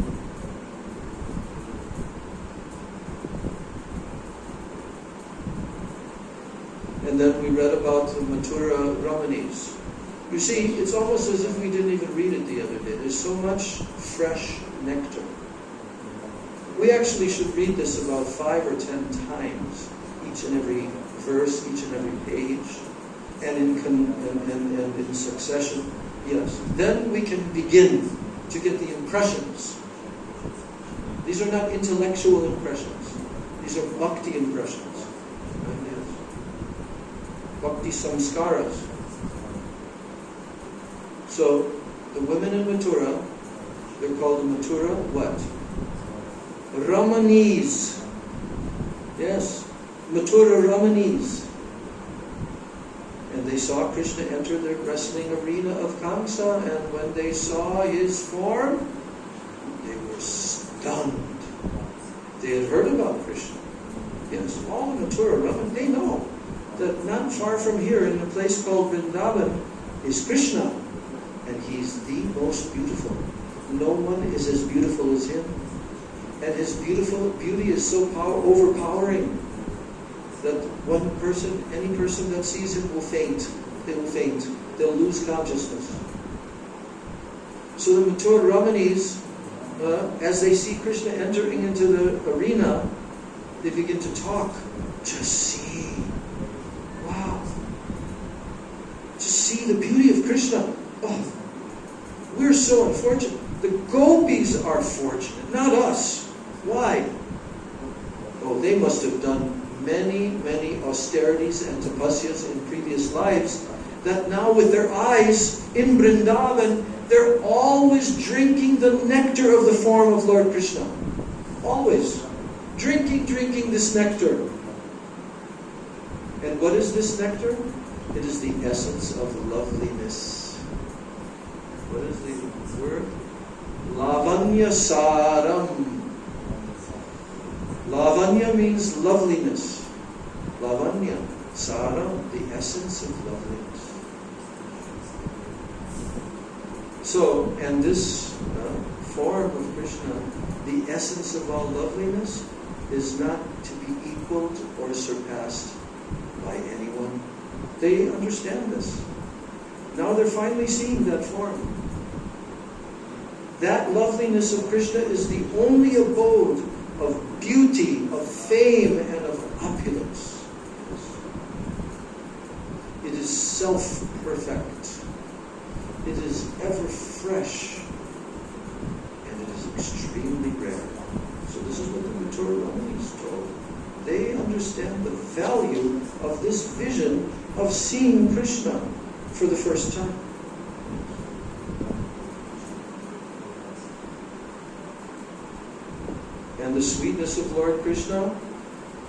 And then we read about the Mathura Ramanis. You see, it's almost as if we didn't even read it the other day. There's so much fresh nectar. We actually should read this about 5 or 10 times, each and every verse, each and every page, and in succession. Yes. Then we can begin to get the impressions. These are not intellectual impressions. These are bhakti impressions. Yes. Bhakti samskaras. So, the women in Mathura, they're called in Mathura what? Ramanis. Yes. Mathura Ramanis. And they saw Krishna enter the wrestling arena of Kamsa, and when they saw his form, they were stunned. They had heard about Krishna. Yes, all the Mathura Raman, they know that not far from here, in a place called Vrindavan, is Krishna. And he's the most beautiful. No one is as beautiful as him. And his beauty is so overpowering that one person, any person that sees him will faint. They will faint. They'll lose consciousness. So the Mathura Ramanis, as they see Krishna entering into the arena, they begin to talk. Just see. Wow. Just see the beauty of Krishna. Oh, we're so unfortunate. The gopis are fortunate, not us. Why? Oh, they must have done many, many austerities and tapasyas in previous lives, that now with their eyes in Vrindavan, they're always drinking the nectar of the form of Lord Krishna. Always. Drinking this nectar. And what is this nectar? It is the essence of loveliness. What is the word? Lavanya saram. Lavanya means loveliness. Lavanya, saram, the essence of loveliness. So, and this form of Krishna, the essence of all loveliness, is not to be equaled or surpassed by anyone. They understand this. Now they're finally seeing that form. That loveliness of Krishna is the only abode of beauty, of fame, and of opulence. It is self-perfect. It is ever fresh. Chatur Ramanis told. They understand the value of this vision of seeing Krishna for the first time. And the sweetness of Lord Krishna,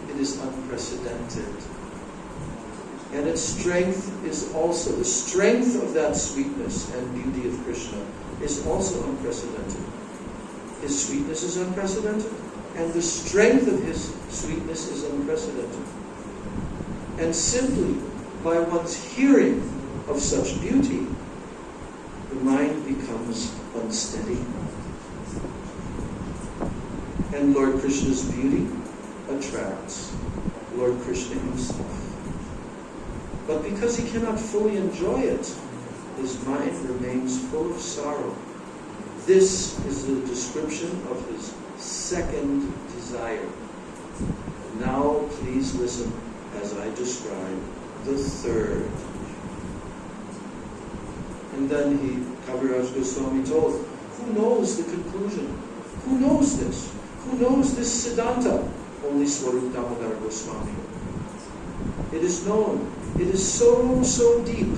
it is unprecedented. And its strength is also, the strength of that sweetness and beauty of Krishna is also unprecedented. His sweetness is unprecedented, and the strength of his sweetness is unprecedented. And simply by one's hearing of such beauty, the mind becomes unsteady. And Lord Krishna's beauty attracts Lord Krishna himself. But because he cannot fully enjoy it, his mind remains full of sorrow. This is the description of his second desire. Now please listen as I describe the third. And then Kaviraj Goswami told, who knows the conclusion? Who knows this? Who knows this Siddhanta? Only Swarup Damodar Goswami. It is known. It is so, so deep.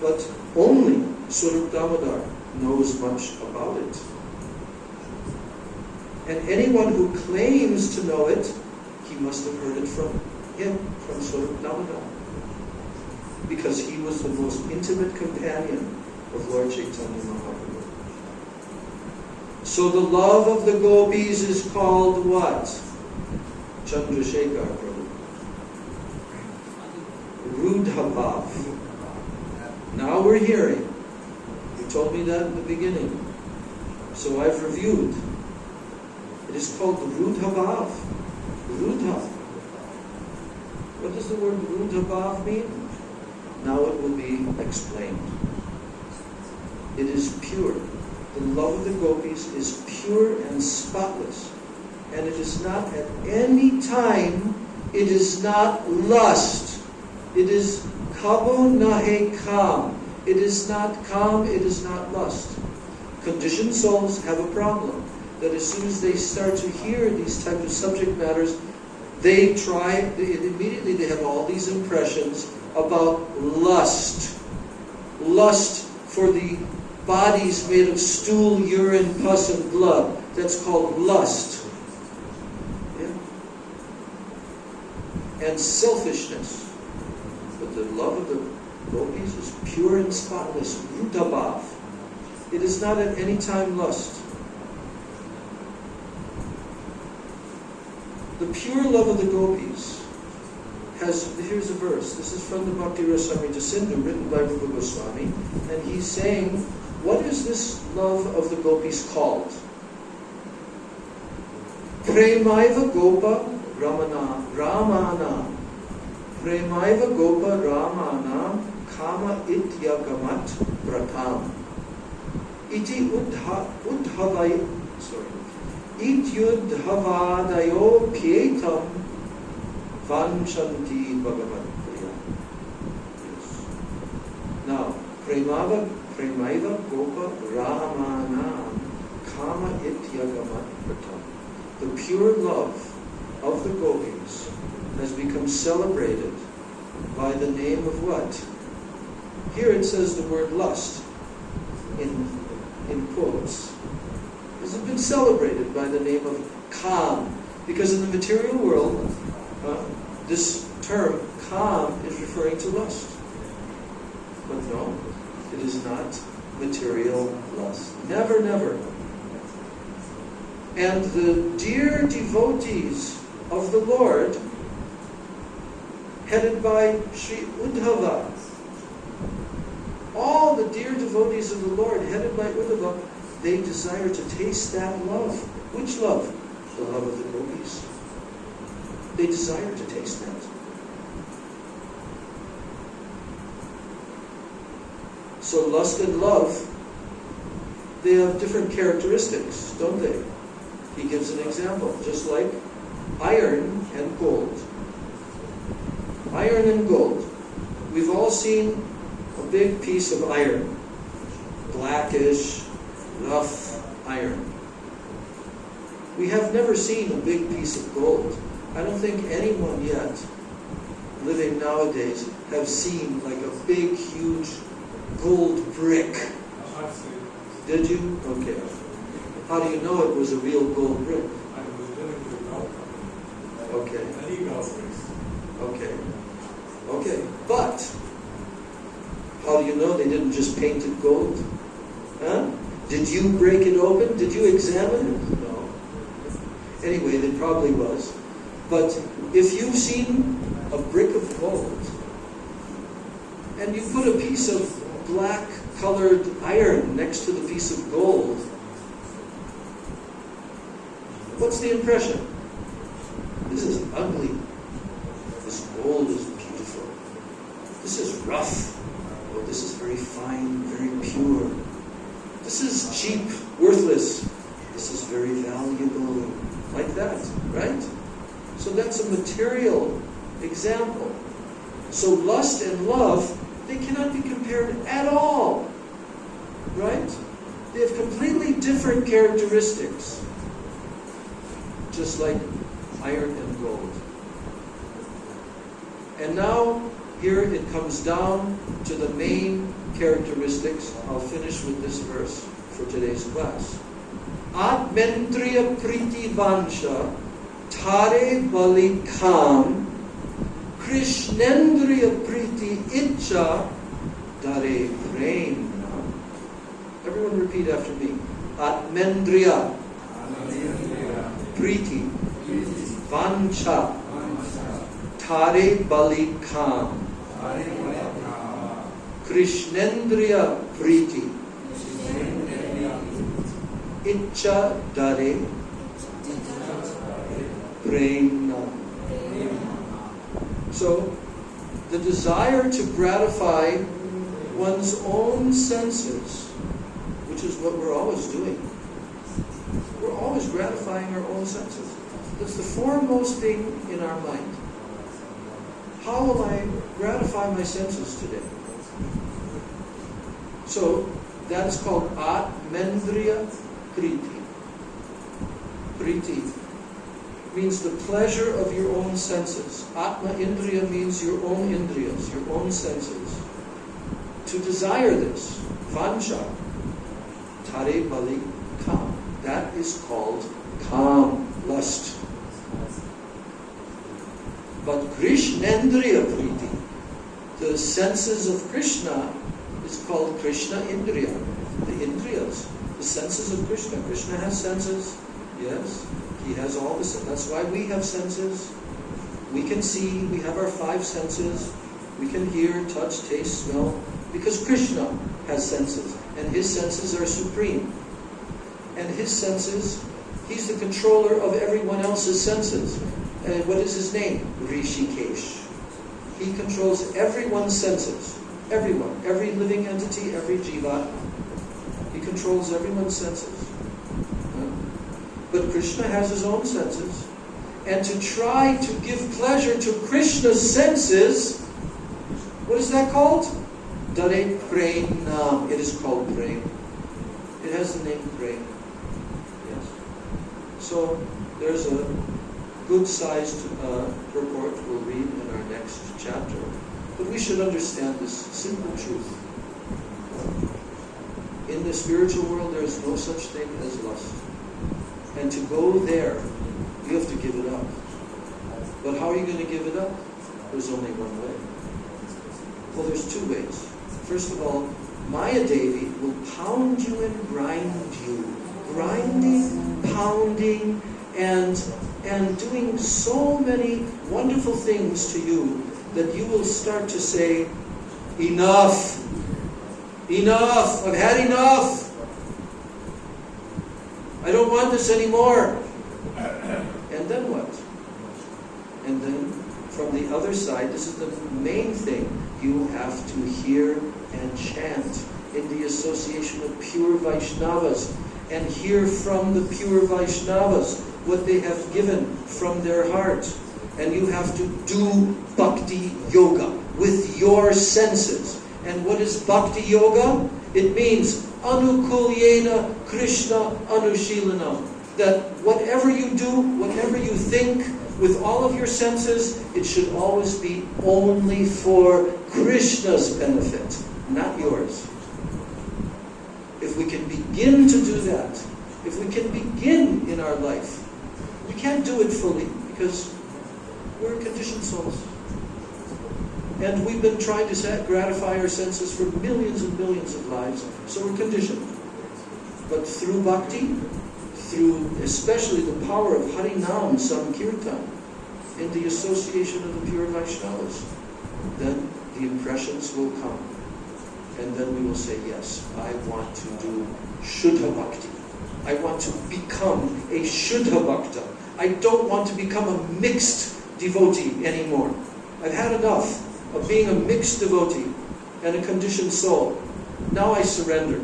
But only Swarup Damodar knows much about it. And anyone who claims to know it, he must have heard it from him, from Swarup Damodar. Because he was the most intimate companion of Lord Chaitanya Mahaprabhu. So the love of the gopis is called what? Chandrasekhar Prabhu. Rudhabhav. Now we're hearing. You told me that in the beginning. So I've reviewed. It is called Rudhabhav. Rudha. What does the word Rudhabhav mean? Now it will be explained. It is pure. The love of the gopis is pure and spotless. And it is not at any time, it is not lust. It is kabo nahe kam. It is not kam, it is not lust. Conditioned souls have a problem. That as soon as they start to hear these types of subject matters, immediately they have all these impressions about lust. Lust for the bodies made of stool, urine, pus, and blood. That's called lust. Yeah? And selfishness. But the love of the gopis is pure and spotless. Rudhabhav. It is not at any time lust. The pure love of the gopis here's a verse. This is from the Bhakti Rasamrita Sindhu, written by Rupa Goswami, and he's saying, what is this love of the gopis called? Premaiva Gopa Ramana. Premaiva Gopa Ramana Kama Ityagamat Pratam. Iti Ityudhavadayo Pietam Vanchanti Bhagavat Priya. Yes. Now, Premaiva Gopa Ramana Kama Ityagamat Pratam. The pure love of the gopis has become celebrated by the name of what? Here it says the word lust in quotes. This has been celebrated by the name of Kam, because in the material world, this term Kam is referring to lust. But no, it is not material lust. Never, never. And the dear devotees of the Lord, headed by Sri Uddhava, all the dear devotees of the Lord, headed by Uddhava, they desire to taste that love. Which love? The love of the gopis. They desire to taste that. So lust and love, they have different characteristics, don't they? He gives an example, just like iron and gold. Iron and gold. We've all seen a big piece of iron, blackish, rough iron. We have never seen a big piece of gold. I don't think anyone yet living nowadays have seen like a big, huge gold brick. I've seen it. Did you? Okay. How do you know it was a real gold brick? I was dealing with a gold company. Okay. An e-gold race. Okay. Okay. But how do you know they didn't just paint it gold? Huh? Did you break it open? Did you examine it? No. Anyway, there probably was. But if you've seen a brick of gold and you put a piece of black colored iron next to the piece of gold, what's the impression? This is ugly. This gold is beautiful. This is rough. Oh, this is very fine, very pure. This is cheap, worthless. This is very valuable. Like that, right? So that's a material example. So lust and love, they cannot be compared at all. Right? They have completely different characteristics. Just like iron and gold. And now, here it comes down to the main characteristics. I'll finish with this verse for today's class. Atmendriya priti vansha Tare bali kam Krishnendriya priti itcha Dare prema. Everyone repeat after me. Atmendriya priti vancha Tare bali kam Krishnendriya priti itcha dare prema. So, the desire to gratify one's own senses, which is what we're always doing. We're always gratifying our own senses. That's the foremost thing in our mind. How will I gratify my senses today? So, that's called Atmendriya Priti. Priti means the pleasure of your own senses. Atma Indriya means your own indriyas, your own senses. To desire this, Vancha, Tare Bali Kam. That is called Kam, lust. But Krishnendriya Priti, the senses of Krishna, is called Krishna Indriya. The Indriyas, the senses of Krishna. Krishna has senses, yes. He has all the senses. That's why we have senses. We can see, we have our 5 senses. We can hear, touch, taste, smell. Because Krishna has senses. And his senses are supreme. And his senses, he's the controller of everyone else's senses. And what is his name? Rishikesh. He controls everyone's senses. Everyone. Every living entity, every jiva. He controls everyone's senses. But Krishna has his own senses. And to try to give pleasure to Krishna's senses, what is that called? Dare Prem. It is called Prem. It has the name Prem. Yes. So there's a good-sized purport we'll read in our next chapter. But we should understand this simple truth. In the spiritual world, there is no such thing as lust. And to go there, you have to give it up. But how are you going to give it up? There's only one way. Well, there's 2 ways. First of all, Maya Devi will pound you and grind you. Grinding, pounding, and doing so many wonderful things to you that you will start to say, enough, enough, I've had enough. I don't want this anymore. And then what? And then from the other side, this is the main thing, you have to hear and chant in the association of pure Vaishnavas and hear from the pure Vaishnavas what they have given from their heart. And you have to do bhakti yoga with your senses. And what is bhakti yoga? It means anukulyena Krishna anushilanam. that whatever you do, whatever you think, with all of your senses, it should always be only for Krishna's benefit, not yours. If we can begin to do that, if we can begin in our life, we can't do it fully because we're conditioned souls. And we've been trying to gratify our senses for millions and millions of lives, so we're conditioned. But through bhakti, through especially the power of Harinam Sankirtan, in the association of the pure Vaishnavas, then the impressions will come. And then we will say, yes, I want to do Shuddha Bhakti. I want to become a Shuddha Bhakta. I don't want to become a mixed devotee anymore. I've had enough of being a mixed devotee and a conditioned soul. Now I surrender.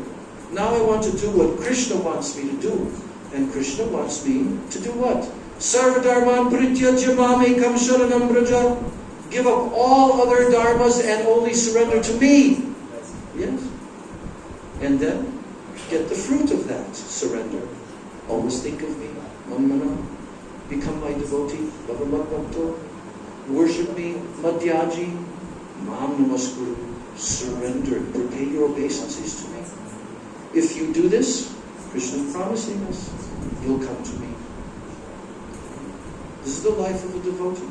Now I want to do what Krishna wants me to do. And Krishna wants me to do what? Sarva dharman prityajya mamekam sharanam braja. Give up all other dharmas and only surrender to me. Yes. And then get the fruit of that surrender. Always think of me. Manmana. Become my devotee. Bhavamadbhakto. Worship me. Madhyaji. Mam namaskuru. Surrender. Pay your obeisances to me. If you do this, Krishna is promising us, you'll come to me. This is the life of a devotee.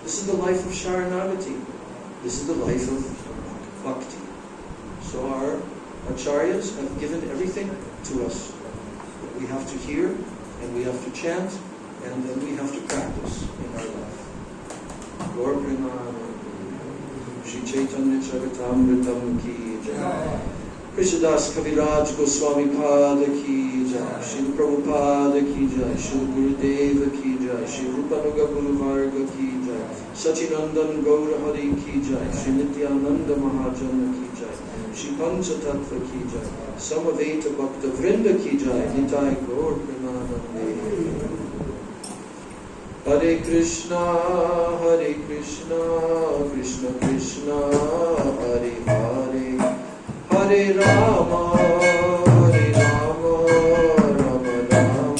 This is the life of Sharanagati. This is the life of bhakti. So our acharyas have given everything to us. We have to hear, and we have to chant, and then we have to practice in our life. Gaur Premanand. Shri Chaitanya Charitamritam ki jai. Krishnadas Kaviraj Goswami Pada ki jai. Shri Prabhupada ki jai. Shri Gurudeva ki jai. Shri Rupanuga Guru Varga ki jai. Sachinandan Gaura Hari ki jai. Shri Nityananda Mahajana ki jai. Shri Panchatattva ki jai. Samaveta Bhakta Vrinda ki jai. Nitai Gaur Premanande. Hare Krishna, Krishna Krishna, Hare Hare, Hare Rama, Hare Rama, Rama Rama,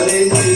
Hare Jai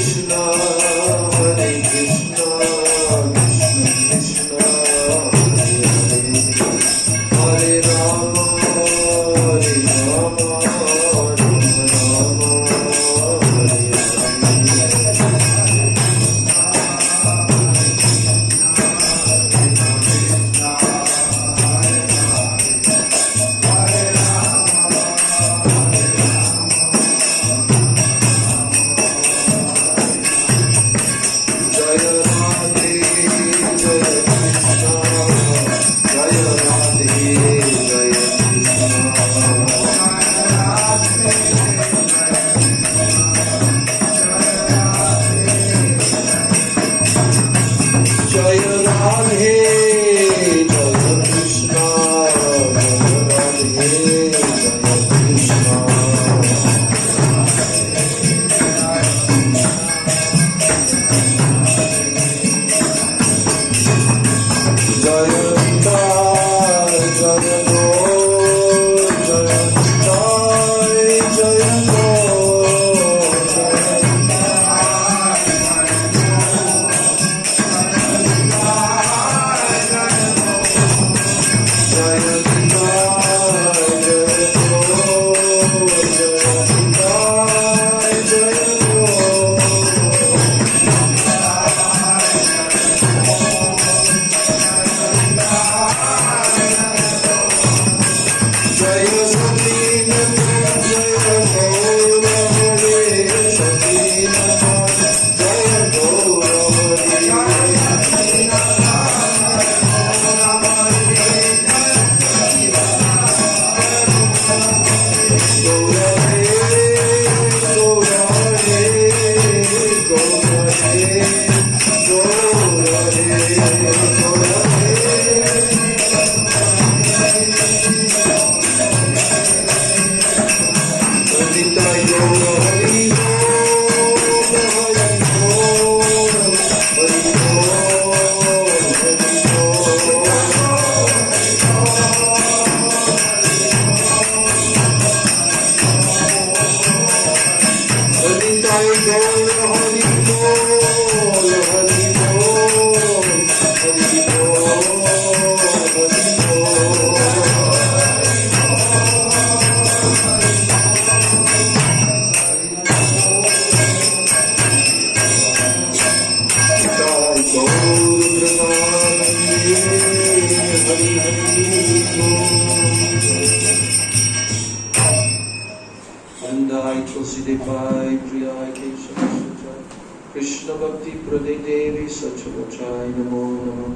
Krishna Bhakti Prade Devi Sachavachai Namo Namo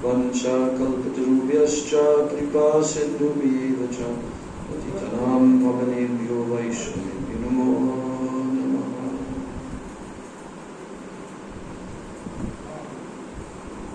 Vancha Kalpatarubhyascha Kripa Sindhubhyevacha Patitanam Pavanebhyo Vaishnavebhyo Namo